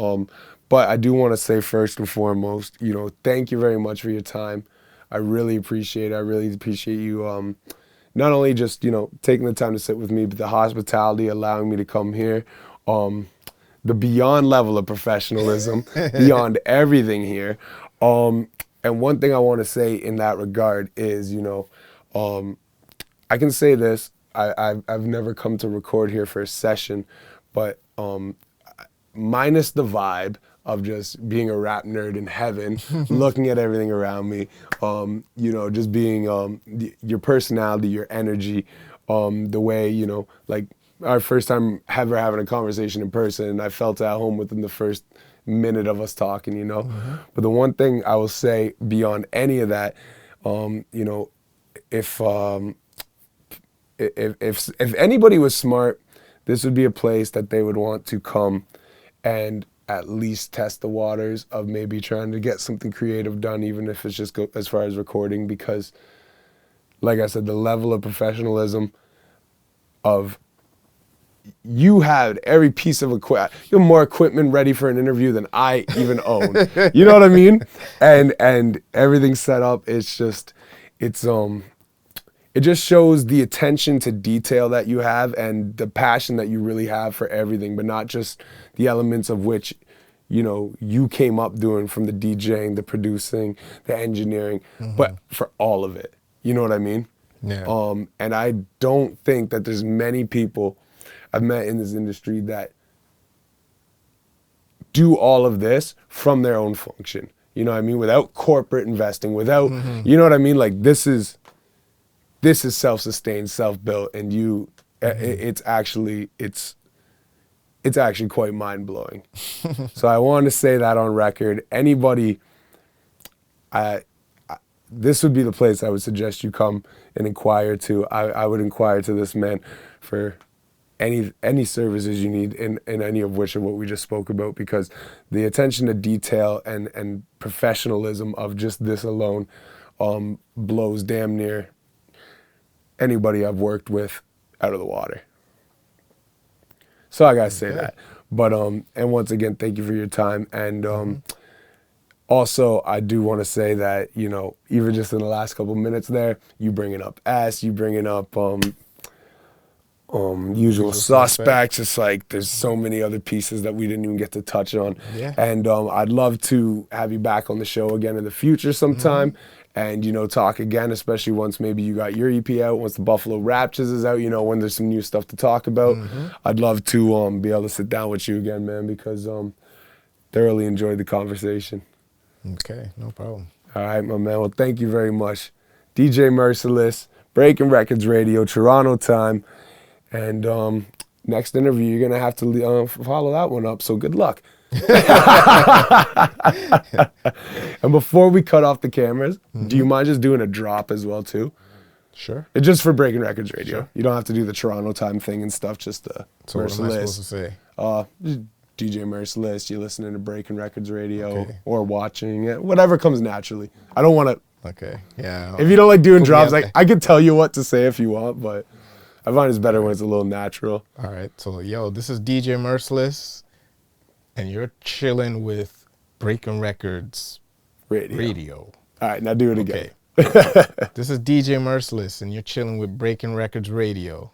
But I do want to say first and foremost, thank you very much for your time. I really appreciate it. I really appreciate you not only just, taking the time to sit with me, but the hospitality, allowing me to come here. The beyond level of professionalism, beyond everything here. And one thing I want to say in that regard is, I can say this, I've never come to record here for a session, but minus the vibe of just being a rap nerd in heaven, looking at everything around me, just being your personality, your energy, the way, like our first time ever having a conversation in person, and I felt at home within the first minute of us talking, But the one thing I will say beyond any of that, if anybody was smart, this would be a place that they would want to come and at least test the waters of maybe trying to get something creative done, even if it's just as far as recording, because like I said, the level of professionalism of you had every piece of equipment. You have more equipment ready for an interview than I even own. You know what I mean? And everything's set up. It just shows the attention to detail that you have and the passion that you really have for everything, but not just the elements of which, you came up doing, from the DJing, the producing, the engineering, but for all of it. You know what I mean? Yeah. And I don't think that there's many people I've met in this industry that do all of this from their own function. You know what I mean? Without corporate investing, without, you know what I mean? Like this is self-sustained, self-built, and it's actually quite mind-blowing. So I want to say that on record. Anybody, this would be the place I would suggest you come and inquire to. I would inquire to this man for any services you need in any of which of what we just spoke about, because the attention to detail and professionalism of just this alone blows damn near anybody I've worked with out of the water. So I gotta say that. But and once again, thank you for your time. And also, I do want to say that, you know, even just in the last couple minutes there, you bringing up S, you bringing up Usual Suspects. It's like there's so many other pieces that we didn't even get to touch on. Yeah. And I'd love to have you back on the show again in the future sometime. And, you know, talk again, especially once maybe you got your EP out, once the Buffalo Raptures is out, you know, when there's some new stuff to talk about. I'd love to be able to sit down with you again, man, because thoroughly enjoyed the conversation. Okay, no problem. All right, my man. Well, thank you very much. DJ Mercilless, Breaking Records Radio, Toronto time. And next interview, you're going to have to follow that one up, so good luck. And before we cut off the cameras, do you mind just doing a drop as well too? Sure. It's just for Breaking Records Radio. Sure. You don't have to do the Toronto time thing and stuff. Just So what am I supposed to say? just DJ Mercilless. You're listening to Breaking Records Radio Okay. or watching it, whatever comes naturally. I don't want to. Okay. Yeah. If you don't like doing Put me drops, out like there. I could tell you what to say if you want, but I find it's better when it's a little natural. All right. So, yo, this is DJ Mercilless, and you're chilling with Breaking Records Radio. All right, now do it again. Okay. This is DJ Mercilless, and you're chilling with Breaking Records Radio.